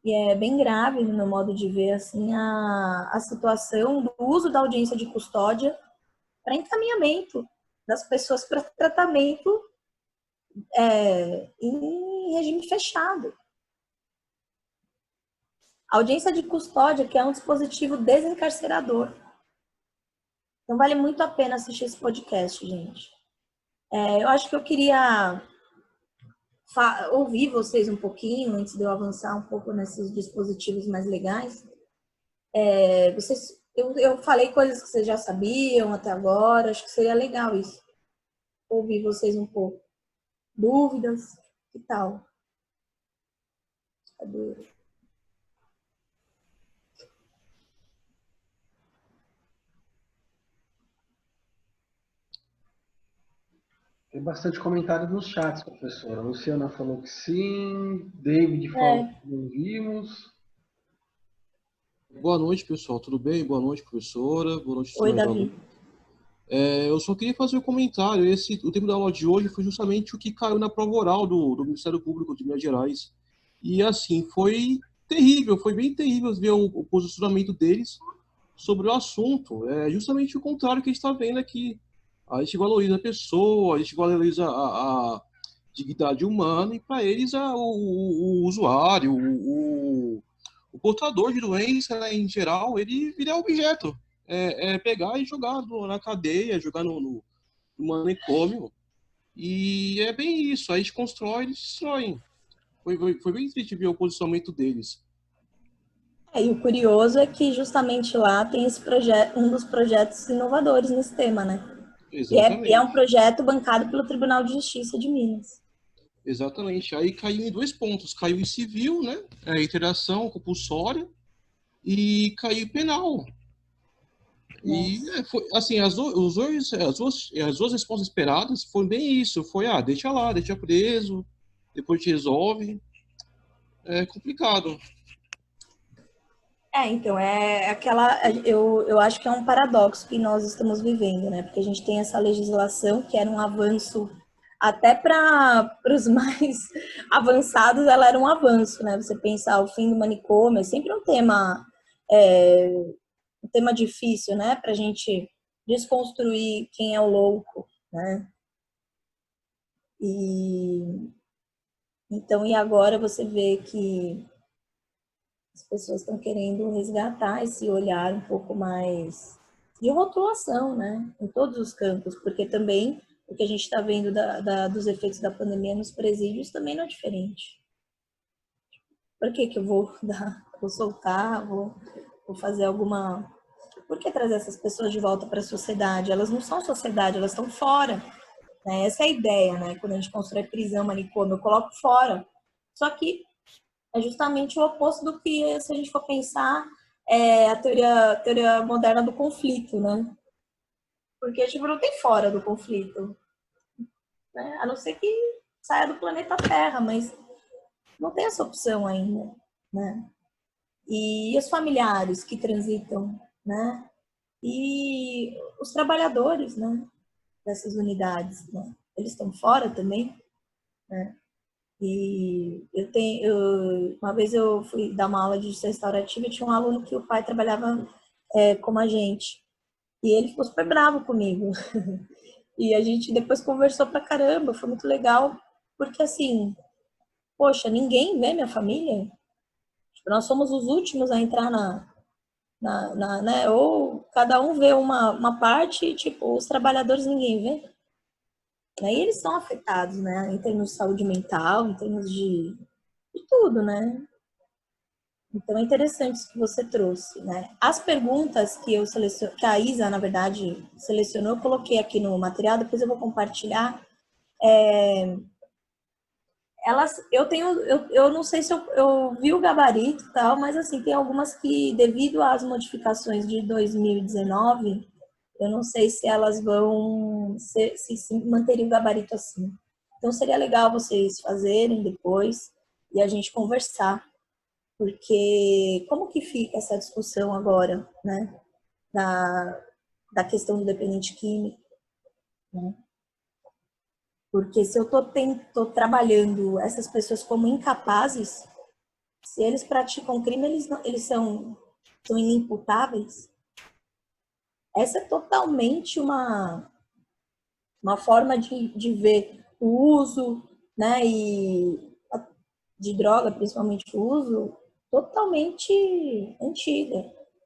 e é bem grave no meu modo de ver, assim, a situação do uso da audiência de custódia para encaminhamento das pessoas para tratamento em regime fechado. A audiência de custódia, que é um dispositivo desencarcerador. Então, vale muito a pena assistir esse podcast, gente. Eu acho que eu queria ouvir vocês um pouquinho, antes de eu avançar um pouco nesses dispositivos mais legais. Eu falei coisas que vocês já sabiam até agora, acho que seria legal isso. Ouvir vocês um pouco. Dúvidas? Que tal? Cadê? Tem bastante comentário nos chats, professora. A Luciana falou que sim, David falou É. que não vimos. Boa noite, pessoal. Tudo bem? Boa noite, professora. Boa noite, Oi, senhores Davi. alunos. Eu só queria fazer um comentário. O tema da aula de hoje foi justamente o que caiu na prova oral do Ministério Público de Minas Gerais. E, assim, foi terrível, foi bem terrível ver o posicionamento deles sobre o assunto. É justamente o contrário que a gente está vendo aqui. A gente valoriza a pessoa, a gente valoriza a dignidade humana, e para eles o usuário, o portador de doença, né, em geral, ele vira objeto. Pegar e jogar na cadeia, jogar no manicômio. E é bem isso. A gente constrói, eles destroem. Foi bem triste ver o posicionamento deles. E o curioso é que justamente lá tem esse projeto, um dos projetos inovadores nesse tema, né? E é um Exatamente. projeto bancado pelo Tribunal de Justiça de Minas. Exatamente. Aí caiu em 2 pontos. Caiu em civil, né? Interação compulsória, e caiu em penal. E foi assim, as duas respostas esperadas foram bem isso. Foi, deixa lá, deixa preso, depois a gente resolve. É complicado. Então, eu acho que é um paradoxo que nós estamos vivendo, né? Porque a gente tem essa legislação que era um avanço, até para os mais avançados, ela era um avanço, né? Você pensar o fim do manicômio, é sempre um tema difícil, né? Para a gente desconstruir quem é o louco, né? E então, e agora você vê que as pessoas estão querendo resgatar esse olhar um pouco mais de rotulação, né? Em todos os campos, porque também o que a gente está vendo dos efeitos da pandemia nos presídios também não é diferente. Por que eu vou vou soltar, vou fazer alguma... Por que trazer essas pessoas de volta para a sociedade? Elas não são sociedade, elas estão fora. Né? Essa é a ideia, né? Quando a gente constrói prisão, manicômio, eu coloco fora. Só que é justamente o oposto do que, se a gente for pensar, a teoria moderna do conflito, né? Porque, tipo, não tem fora do conflito, né? A não ser que saia do planeta Terra, mas não tem essa opção ainda, né? E os familiares que transitam, né? E os trabalhadores, né? Dessas unidades, né? Eles estão fora também, né? E uma vez eu fui dar uma aula de justiça restaurativa e tinha um aluno que o pai trabalhava como agente. E ele ficou super bravo comigo. E a gente depois conversou pra caramba, foi muito legal, porque assim, poxa, ninguém vê minha família. Tipo, nós somos os últimos a entrar né? Ou cada um vê uma parte, tipo, os trabalhadores ninguém vê. E eles são afetados, né? Em termos de saúde mental, em termos de tudo, né? Então é interessante isso que você trouxe, né? As perguntas que que a Isa, na verdade, selecionou, eu coloquei aqui no material, depois eu vou compartilhar. Eu não sei se eu vi o gabarito e tal, mas assim, tem algumas que, devido às modificações de 2019, eu não sei se elas vão se manteria o gabarito assim. Então seria legal vocês fazerem depois e a gente conversar. Porque como que fica essa discussão agora, né, da questão do dependente químico, né? Porque se eu tô trabalhando essas pessoas como incapazes, se eles praticam crime, eles são inimputáveis. Essa é totalmente uma forma de ver o uso, né, de droga, principalmente o uso, totalmente antiga,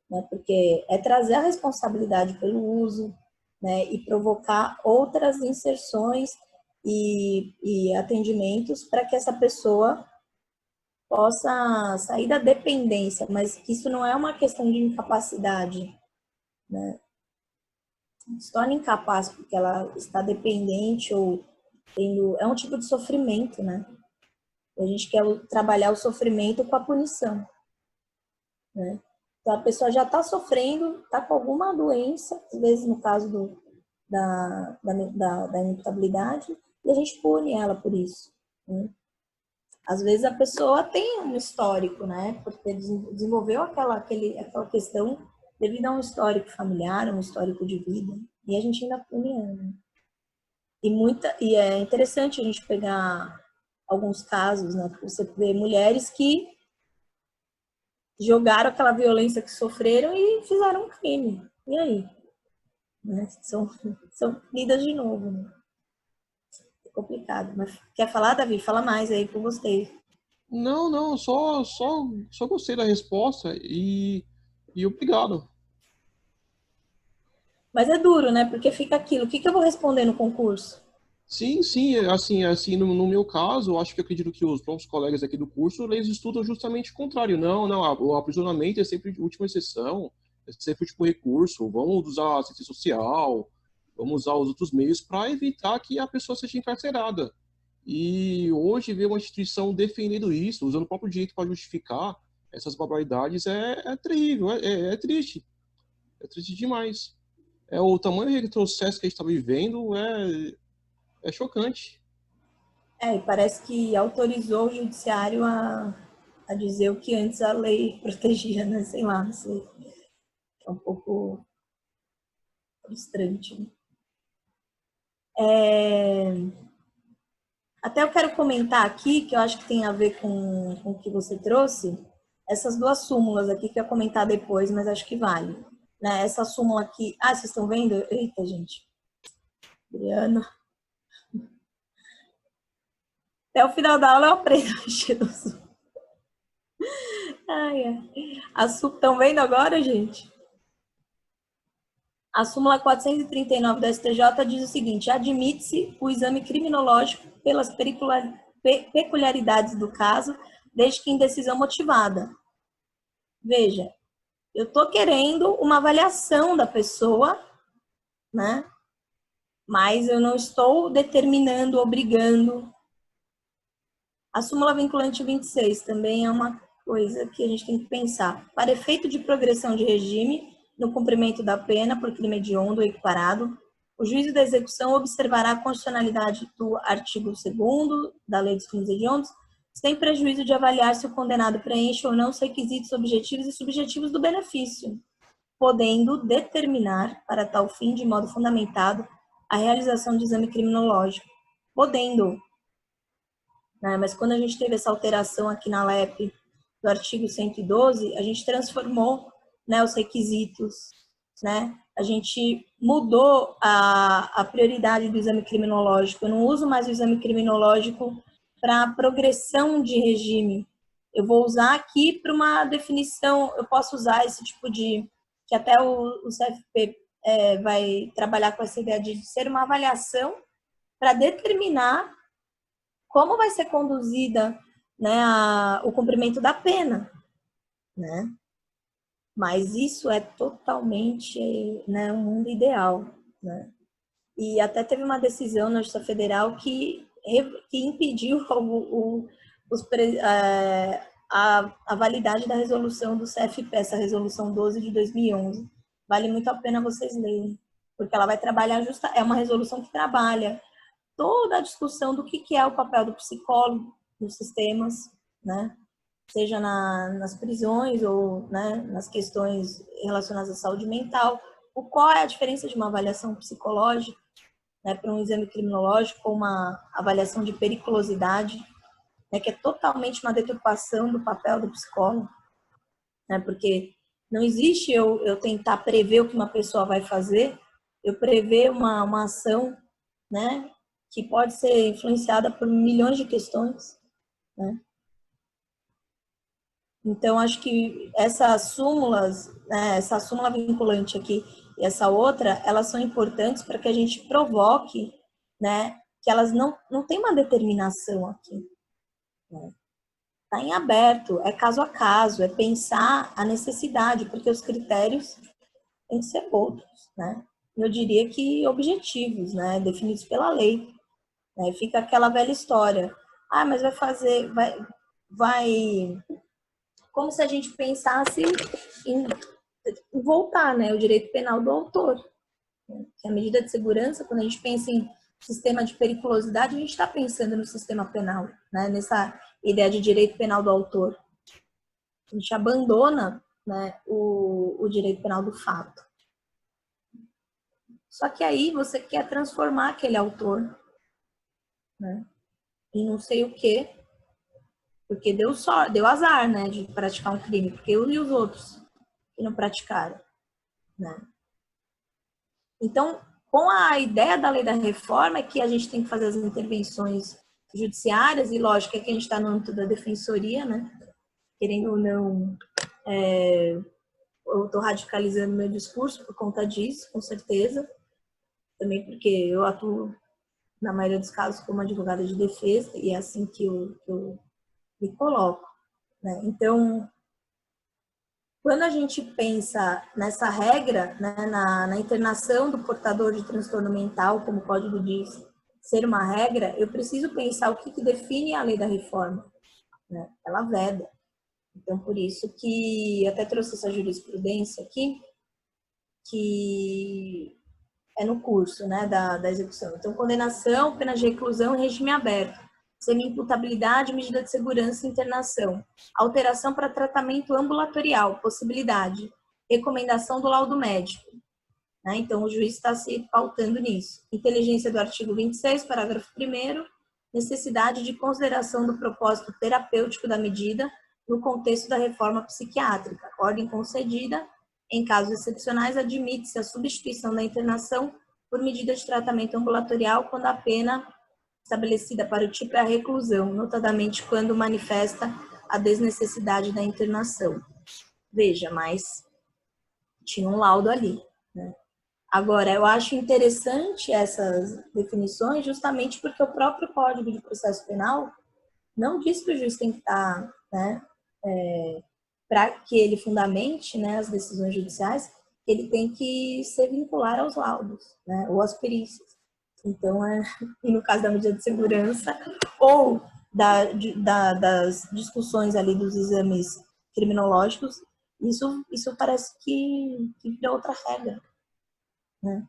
né, porque é trazer a responsabilidade pelo uso, né, e provocar outras inserções e atendimentos para que essa pessoa possa sair da dependência, mas que isso não é uma questão de incapacidade, né? Se torna incapaz porque ela está dependente ou é um tipo de sofrimento, né? A gente quer trabalhar o sofrimento com a punição, né? Então, a pessoa já está sofrendo, está com alguma doença, às vezes no caso da inimputabilidade, e a gente pune ela por isso, né? Às vezes a pessoa tem um histórico, né? Porque desenvolveu aquela questão devido a um histórico familiar, um histórico de vida, e a gente ainda pune ela, né? E é interessante a gente pegar alguns casos, né? Porque você vê mulheres que jogaram aquela violência que sofreram e fizeram um crime. E aí? Né? São punidas de novo, né? É complicado. Mas quer falar, Davi? Fala mais aí, que eu gostei. Não, não, só gostei da resposta e obrigado. Mas é duro, né? Porque fica aquilo. O que eu vou responder no concurso? Sim, sim, assim, no meu caso, eu acho que eu acredito que os próprios colegas aqui do curso, eles estudam justamente o contrário. Não, não, o aprisionamento é sempre a última exceção, é sempre o último recurso. Vamos usar a assistência social, vamos usar os outros meios para evitar que a pessoa seja encarcerada. E hoje ver uma instituição defendendo isso, usando o próprio direito para justificar essas barbaridades, é terrível, é triste. É triste demais. É o tamanho do retrocesso que a gente está vivendo, é chocante. E parece que autorizou o judiciário a dizer o que antes a lei protegia, né? Sei lá, não sei. É um pouco frustrante, né? Até eu quero comentar aqui, que eu acho que tem a ver com o que você trouxe, essas duas súmulas aqui que eu ia comentar depois, mas acho que vale. Né? Essa súmula aqui... Ah, vocês estão vendo? Eita, gente. Adriano. Até o final da aula eu aprendo a mexer no Zoom. Ai, ai. Estão vendo agora, gente? A súmula 439 do STJ diz o seguinte: admite-se o exame criminológico pelas peculiaridades do caso, desde que em decisão motivada. Veja, eu estou querendo uma avaliação da pessoa, né? Mas eu não estou determinando, obrigando. A súmula vinculante 26 também é uma coisa que a gente tem que pensar. Para efeito de progressão de regime, no cumprimento da pena por crime hediondo ou equiparado, o juízo da execução observará a constitucionalidade do artigo 2º da Lei dos Crimes Hediondos, sem prejuízo de avaliar se o condenado preenche ou não os requisitos objetivos e subjetivos do benefício, podendo determinar, para tal fim, de modo fundamentado, a realização de exame criminológico. Podendo. Né? Mas quando a gente teve essa alteração aqui na LEP do artigo 112, a gente transformou, né, os requisitos, né? A gente mudou a prioridade do exame criminológico. Eu não uso mais o exame criminológico para progressão de regime. Eu vou usar aqui para uma definição, eu posso usar esse tipo de... que até o CFP vai trabalhar com essa ideia de ser uma avaliação para determinar como vai ser conduzida, né, o cumprimento da pena, né? Mas isso é totalmente, né, um mundo ideal, né? E até teve uma decisão na Justiça Federal que impediu a validade da resolução do CFP, essa resolução 12 de 2011. Vale muito a pena vocês lerem, porque ela vai trabalhar é uma resolução que trabalha toda a discussão do que é o papel do psicólogo nos sistemas, né? Seja nas prisões ou, né, nas questões relacionadas à saúde mental. Qual é a diferença de uma avaliação psicológica, né, para um exame criminológico ou uma avaliação de periculosidade, né, que é totalmente uma deturpação do papel do psicólogo, né, porque não existe eu tentar prever o que uma pessoa vai fazer, eu prever uma ação, né, que pode ser influenciada por milhões de questões, né? Então, acho que essas súmulas, né, essa súmula vinculante aqui e essa outra, elas são importantes para que a gente provoque, né, que elas não têm uma determinação aqui, né? Está em aberto, é caso a caso, é pensar a necessidade, porque os critérios têm que ser outros, né? Eu diria que objetivos, né, definidos pela lei. né? Fica aquela velha história. Ah, mas vai... Como se a gente pensasse em voltar, né, o direito penal do autor. Que a medida de segurança, quando a gente pensa em sistema de periculosidade, a gente está pensando no sistema penal, né, nessa ideia de direito penal do autor. A gente abandona, né, o direito penal do fato. Só que aí você quer transformar aquele autor, né, em não sei o quê, porque deu azar, né, de praticar um crime, porque eu e os outros que não praticaram, né. Então, com a ideia da lei da reforma é que a gente tem que fazer as intervenções judiciárias, e lógico é que a gente está no âmbito da defensoria, né, querendo ou não, eu estou radicalizando meu discurso por conta disso, com certeza, também porque eu atuo, na maioria dos casos, como advogada de defesa, e é assim que eu me coloco, né? Então, quando a gente pensa nessa regra, né, na internação do portador de transtorno mental, como o Código diz, ser uma regra, eu preciso pensar o que define a lei da reforma, né? Ela veda. Então, por isso que até trouxe essa jurisprudência aqui, que é no curso, né, da execução. Então, condenação, pena de reclusão em regime aberto, semi-imputabilidade, medida de segurança e internação, alteração para tratamento ambulatorial, possibilidade, recomendação do laudo médico. Né? Então, o juiz está se pautando nisso. Inteligência do artigo 26, parágrafo 1º, necessidade de consideração do propósito terapêutico da medida no contexto da reforma psiquiátrica. Ordem concedida. Em casos excepcionais, admite-se a substituição da internação por medida de tratamento ambulatorial quando a pena estabelecida para o tipo é a reclusão, notadamente quando manifesta a desnecessidade da internação. Veja, mas tinha um laudo ali, né? Agora, eu acho interessante essas definições justamente porque o próprio Código de Processo Penal não diz que o juiz tem que estar, né, para que ele fundamente, né, as decisões judiciais, ele tem que se vincular aos laudos, né, ou às perícias. Então, e no caso da medida de segurança, ou das discussões ali dos exames criminológicos, isso parece que vira outra regra, né?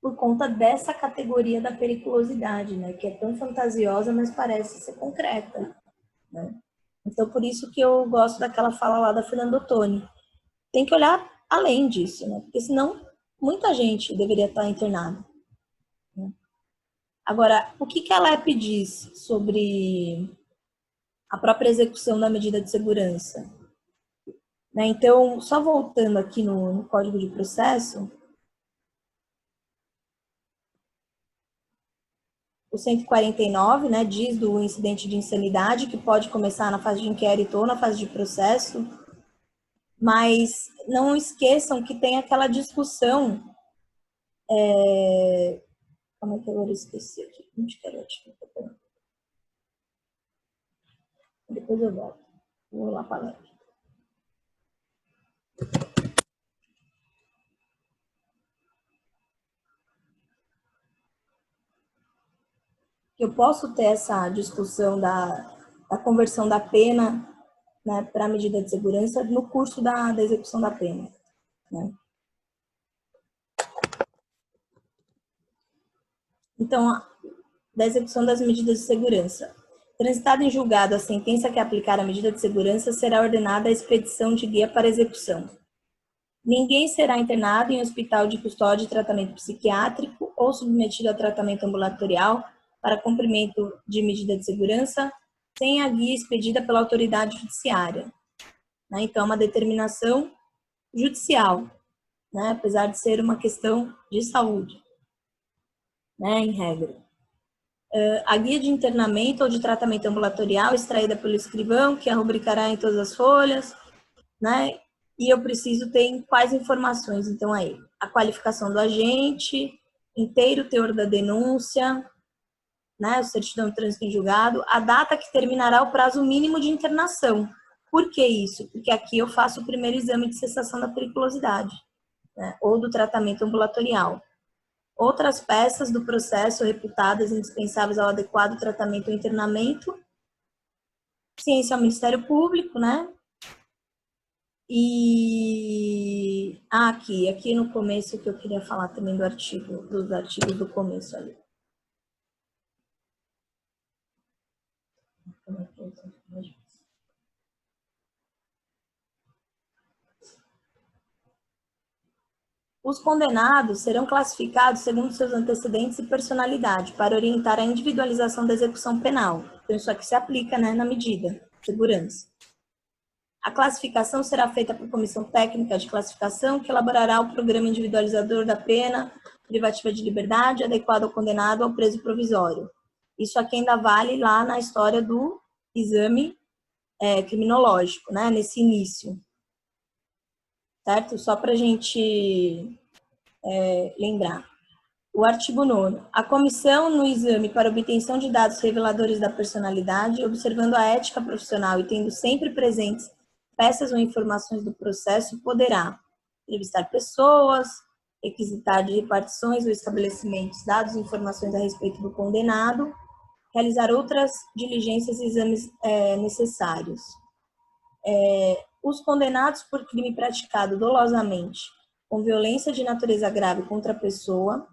Por conta dessa categoria da periculosidade, né, que é tão fantasiosa, mas parece ser concreta, né? Então, por isso que eu gosto daquela fala lá da Fernanda Ottoni. Tem que olhar além disso, né? Porque senão muita gente deveria estar internada, né? Agora, o que a LEP diz sobre a própria execução da medida de segurança? Né? Então, só voltando aqui no Código de Processo, o 149, né, diz do incidente de insanidade, que pode começar na fase de inquérito ou na fase de processo, mas não esqueçam que tem aquela discussão, como é que eu esqueci aqui? Onde que era? Depois eu volto. Vou lá para a eu posso ter essa discussão da conversão da pena, né, para a medida de segurança no curso da execução da pena, né? Então, da execução das medidas de segurança. Transitada em julgado a sentença que aplicar a medida de segurança, será ordenada a expedição de guia para execução. Ninguém será internado em hospital de custódia e tratamento psiquiátrico ou submetido a tratamento ambulatorial para cumprimento de medida de segurança sem a guia expedida pela autoridade judiciária, né? Então, é uma determinação judicial, né? Apesar de ser uma questão de saúde, né? Em regra. A guia de internamento ou de tratamento ambulatorial extraída pelo escrivão, que a rubricará em todas as folhas, né? E eu preciso ter quais informações, então, aí? A qualificação do agente, inteiro teor da denúncia, né? O certidão de trânsito em julgado, a data que terminará o prazo mínimo de internação. Por que isso? Porque aqui eu faço o primeiro exame de cessação da periculosidade, né? Ou do tratamento ambulatorial. outras peças do processo reputadas indispensáveis ao adequado tratamento ou internamento, ciência ao Ministério Público, né? E aqui no começo que eu queria falar também dos artigos do começo ali. Os condenados serão classificados segundo seus antecedentes e personalidade, para orientar a individualização da execução penal. Então, isso aqui se aplica, né, na medida de segurança. A classificação será feita por comissão técnica de classificação, que elaborará o programa individualizador da pena privativa de liberdade, adequado ao condenado ao preso provisório. Isso aqui ainda vale lá na história do exame criminológico, né, nesse início. Certo? Só para a gente lembrar. O artigo 9º. A comissão no exame para obtenção de dados reveladores da personalidade, observando a ética profissional e tendo sempre presentes peças ou informações do processo, poderá entrevistar pessoas, requisitar de repartições ou estabelecimentos dados e informações a respeito do condenado, realizar outras diligências e exames necessários. Os condenados por crime praticado dolosamente, com violência de natureza grave contra a pessoa,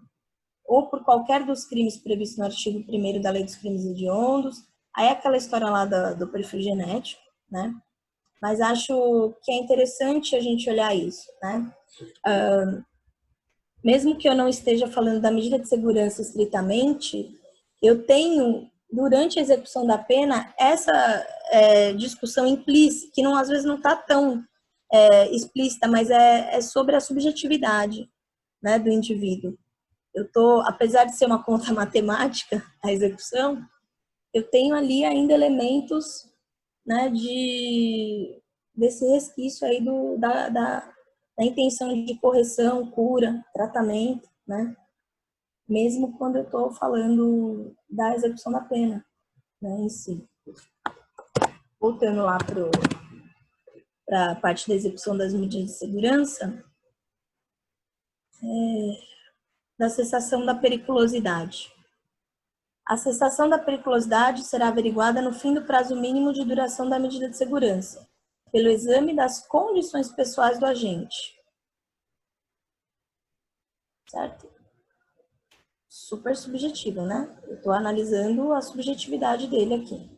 ou por qualquer dos crimes previstos no artigo 1º da Lei dos Crimes Hediondos, aí é aquela história lá do perfil genético, né? Mas acho que é interessante a gente olhar isso, né? Mesmo que eu não esteja falando da medida de segurança estritamente, eu tenho, durante a execução da pena, essa discussão implícita, que às vezes não está tão explícita, mas é sobre a subjetividade, né, do indivíduo. Apesar de ser uma conta matemática, a execução, eu tenho ali ainda elementos, né, desse resquício aí da intenção de correção, cura, tratamento, né, mesmo quando eu estou falando da execução da pena, né, em si. Voltando lá para a parte da execução das medidas de segurança, da cessação da periculosidade. A cessação da periculosidade será averiguada no fim do prazo mínimo de duração da medida de segurança, pelo exame das condições pessoais do agente. Certo? Super subjetivo, né? Eu estou analisando a subjetividade dele aqui.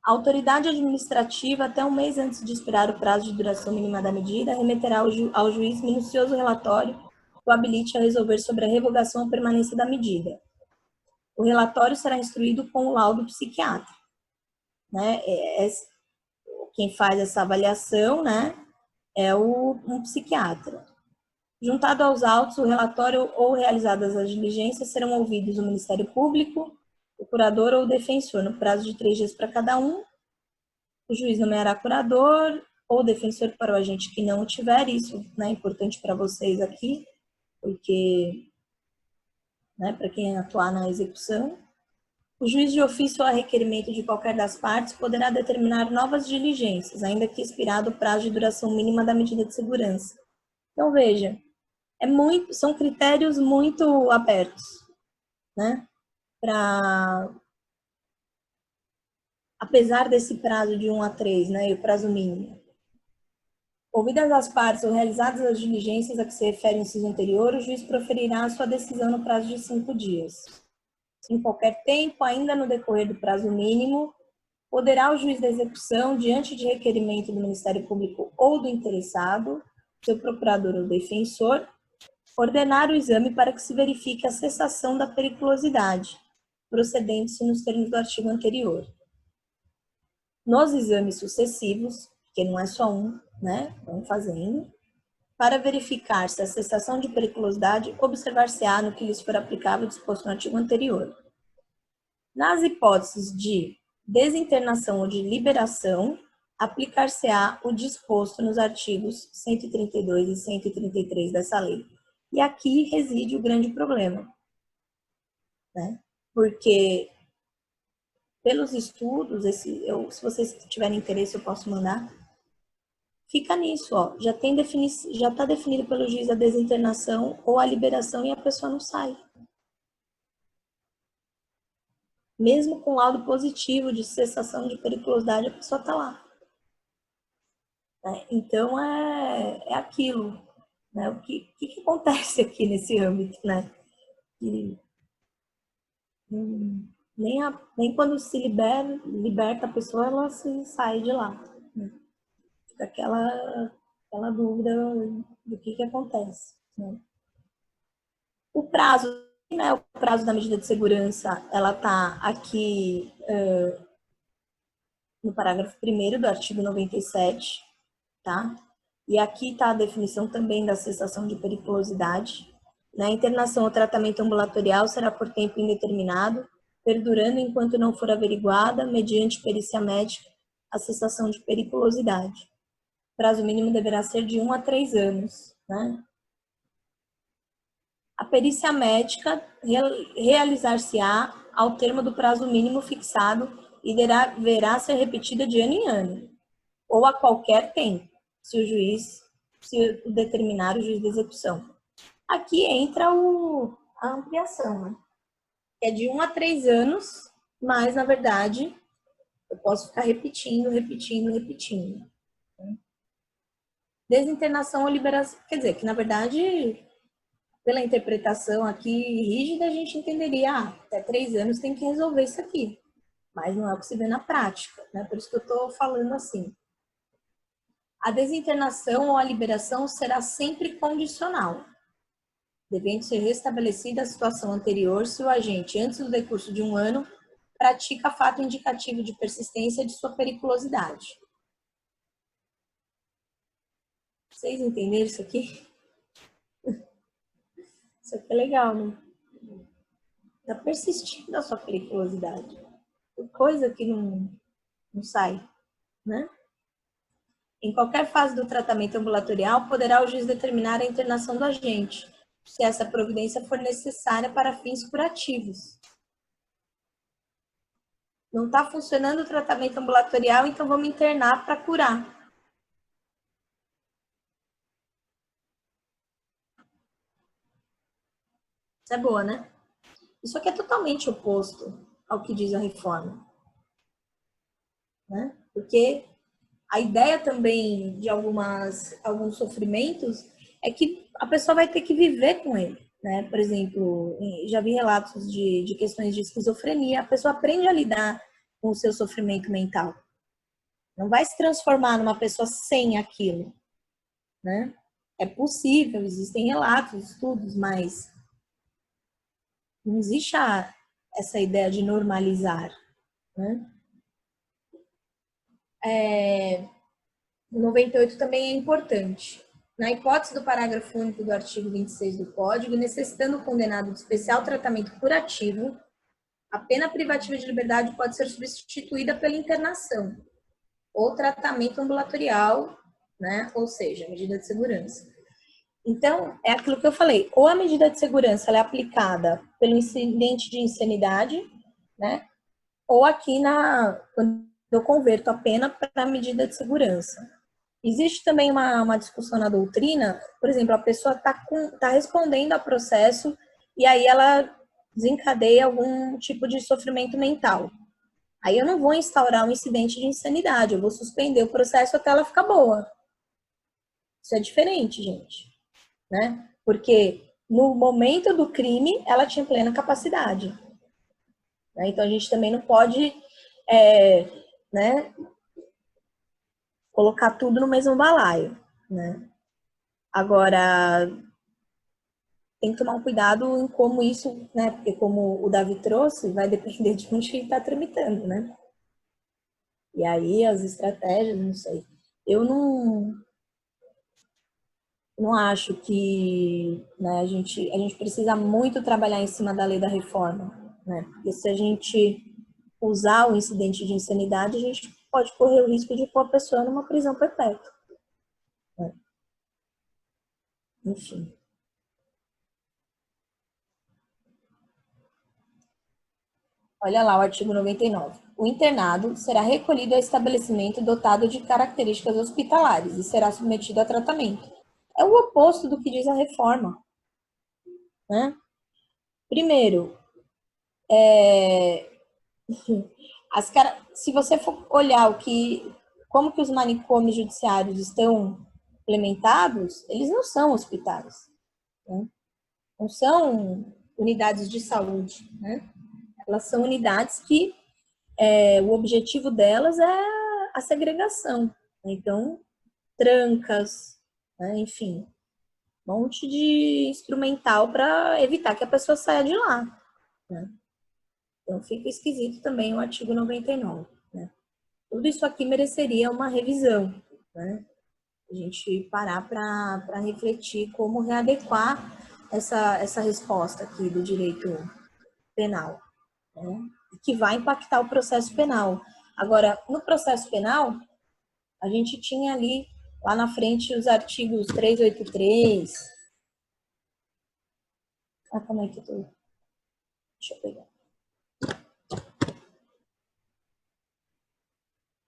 A autoridade administrativa, até um mês antes de expirar o prazo de duração mínima da medida, remeterá ao juiz minucioso relatório que o habilite a resolver sobre a revogação ou permanência da medida. O relatório será instruído com o laudo psiquiátrico, né? Quem faz essa avaliação, né, é um psiquiatra. Juntado aos autos, o relatório ou realizadas as diligências serão ouvidos o Ministério Público, o curador ou o defensor, no prazo de 3 dias para cada um. O juiz nomeará curador ou defensor para o agente que não o tiver. Isso, né, é importante para vocês aqui, porque, né, para quem atuar na execução. O juiz de ofício a requerimento de qualquer das partes poderá determinar novas diligências, ainda que expirado o prazo de duração mínima da medida de segurança. Então, veja, são critérios muito abertos, né? Apesar desse prazo de 1 a 3, né, e o prazo mínimo. Ouvidas as partes ou realizadas as diligências a que se refere o inciso anterior, o juiz proferirá a sua decisão no prazo de 5 dias. Em qualquer tempo, ainda no decorrer do prazo mínimo, poderá o juiz da execução, diante de requerimento do Ministério Público ou do interessado, seu procurador ou defensor, ordenar o exame para que se verifique a cessação da periculosidade, procedendo-se nos termos do artigo anterior. Nos exames sucessivos, porque não é só um, né, vamos fazendo, para verificar se a cessação de periculosidade observar-se-á no que lhes for aplicável disposto no artigo anterior. Nas hipóteses de desinternação ou de liberação, aplicar-se-á o disposto nos artigos 132 e 133 dessa lei. E aqui reside o grande problema, né? Porque, pelos estudos, se vocês tiverem interesse, eu posso mandar, fica nisso, ó. Já está definido pelo juiz a desinternação ou a liberação e a pessoa não sai. Mesmo com laudo positivo de cessação de periculosidade, a pessoa está lá. Então, é aquilo. Né? O que acontece aqui nesse âmbito, né? Que, nem quando se liberta a pessoa, ela se sai de lá. Né? Fica aquela dúvida do que acontece. Né? O prazo, né? O prazo da medida de segurança, ela está aqui no parágrafo 1º do artigo 97, tá? E aqui está a definição também da cessação de periculosidade. Na internação ou tratamento ambulatorial será por tempo indeterminado, perdurando enquanto não for averiguada, mediante perícia médica, a cessação de periculosidade. O prazo mínimo deverá ser de 1 a 3 anos. Né? A perícia médica realizar-se-á ao termo do prazo mínimo fixado e deverá ser repetida de ano em ano, ou a qualquer tempo, se determinar o juiz de execução. Aqui entra a ampliação, né? É de 1 a 3 anos, mas, na verdade, eu posso ficar repetindo. Desinternação ou liberação, quer dizer, que, na verdade, pela interpretação aqui rígida, a gente entenderia, até 3 anos tem que resolver isso aqui. Mas não é o que se vê na prática, né? Por isso que eu estou falando assim. A desinternação ou a liberação será sempre condicional, devendo ser restabelecida a situação anterior se o agente, antes do decurso de 1 ano, pratica fato indicativo de persistência de sua periculosidade. Vocês entenderam isso aqui? Isso aqui é legal, né? Está persistindo a sua periculosidade. Coisa que não sai, né? Em qualquer fase do tratamento ambulatorial, poderá o juiz determinar a internação do agente, se essa providência for necessária para fins curativos. Não está funcionando o tratamento ambulatorial, então vamos internar para curar. Isso é boa, né? Isso aqui é totalmente oposto ao que diz a reforma. Né? Porque a ideia também de alguns sofrimentos é que a pessoa vai ter que viver com ele. Né? Por exemplo, já vi relatos de questões de esquizofrenia, a pessoa aprende a lidar com o seu sofrimento mental. Não vai se transformar numa pessoa sem aquilo. Né? É possível, existem relatos, estudos, mas não existe essa ideia de normalizar. Né? 98 também é importante. Na hipótese do parágrafo único do artigo 26 do Código, necessitando o condenado de especial tratamento curativo, a pena privativa de liberdade pode ser substituída pela internação ou tratamento ambulatorial, né? Ou seja, medida de segurança. Então, é aquilo que eu falei, ou a medida de segurança ela é aplicada pelo incidente de insanidade, né? Ou aqui quando eu converto a pena para a medida de segurança. Existe também uma discussão na doutrina, por exemplo, a pessoa tá respondendo a processo e aí ela desencadeia algum tipo de sofrimento mental. Aí eu não vou instaurar um incidente de insanidade, eu vou suspender o processo até ela ficar boa. Isso é diferente, gente. Né? Porque no momento do crime, ela tinha plena capacidade. Né? Então, a gente também não pode né, colocar tudo no mesmo balaio. Né? Agora, tem que tomar um cuidado em como isso, né? Porque como o Davi trouxe, vai depender de onde está tramitando, né? E aí, as estratégias, não sei. Eu não acho que né, a gente precisa muito trabalhar em cima da lei da reforma, né? Porque se a gente usar o incidente de insanidade, a gente pode correr o risco de pôr a pessoa numa prisão perpétua. Né? Enfim. Olha lá o artigo 99. o internado será recolhido ao estabelecimento dotado de características hospitalares e será submetido a tratamento. É o oposto do que diz a reforma, né? Primeiro, se você for olhar como que os manicômios judiciários estão implementados, eles não são hospitais, né? Não são unidades de saúde, né? Elas são unidades que o objetivo delas é a segregação, né? Então, trancas, né? Enfim, um monte de instrumental para evitar que a pessoa saia de lá, né? Então, fica esquisito também o artigo 99, né? Tudo isso aqui mereceria uma revisão, né? A gente parar para refletir como readequar essa resposta aqui do direito penal, né? Que vai impactar o processo penal. Agora, no processo penal, a gente tinha ali, lá na frente, os artigos 383. Calma aí que eu tô... Deixa eu pegar.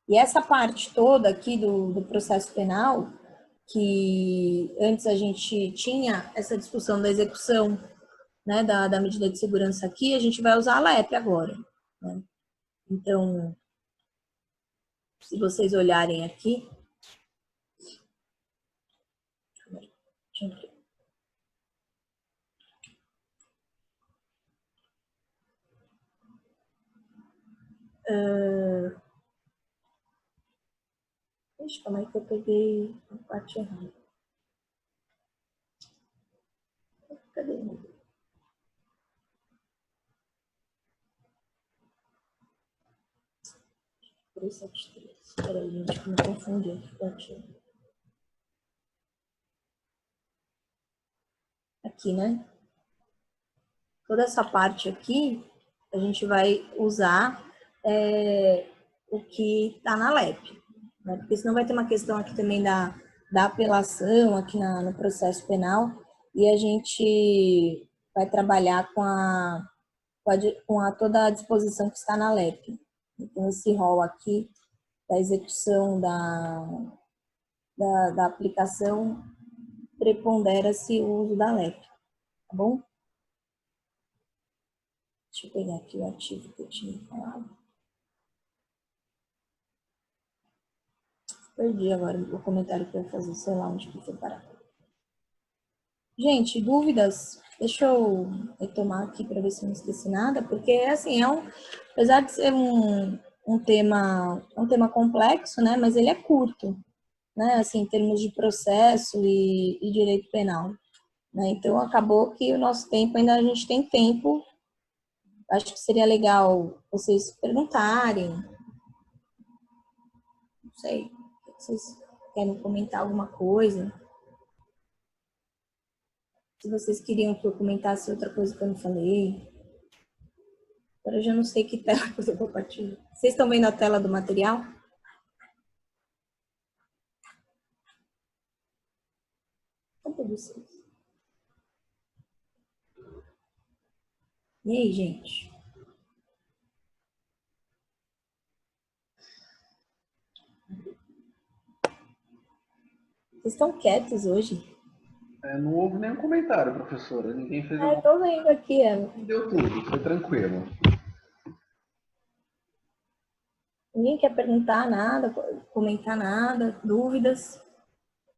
E essa parte toda aqui do processo penal, que antes a gente tinha essa discussão da execução, né, da medida de segurança aqui, a gente vai usar a LEP agora, né? Então, se vocês olharem aqui, calma aí que eu peguei a parte errada. Cadê? 373. Espera aí, gente, que me confundi aqui. Aqui, né? Toda essa parte aqui, a gente vai usar o que está na LEP, né? Porque senão vai ter uma questão aqui também da apelação aqui no processo penal e a gente vai trabalhar com toda a disposição que está na LEP. Então, esse rol aqui da execução da aplicação prepondera-se o uso da LEP, tá bom? Deixa eu pegar aqui o artigo que eu tinha falado. Perdi agora o comentário que eu ia fazer, sei lá onde que foi parar. Gente, dúvidas? Deixa eu retomar aqui para ver se eu não esqueci nada, porque assim, apesar de ser um tema complexo, né, mas ele é curto, né, assim, em termos de processo e direito penal, né? Então acabou que o nosso tempo, ainda a gente tem tempo. Acho que seria legal vocês perguntarem. Não sei, se vocês querem comentar alguma coisa. Se vocês queriam que eu comentasse outra coisa que eu não falei. Agora eu já não sei que tela que eu vou compartilhar. Vocês estão vendo a tela do material? Cadê vocês? E aí, gente? Vocês estão quietos hoje? Não houve nenhum comentário, professora. Ninguém fez Eu tô vendo aqui. Deu tudo, foi tranquilo. Ninguém quer perguntar nada, comentar nada, dúvidas?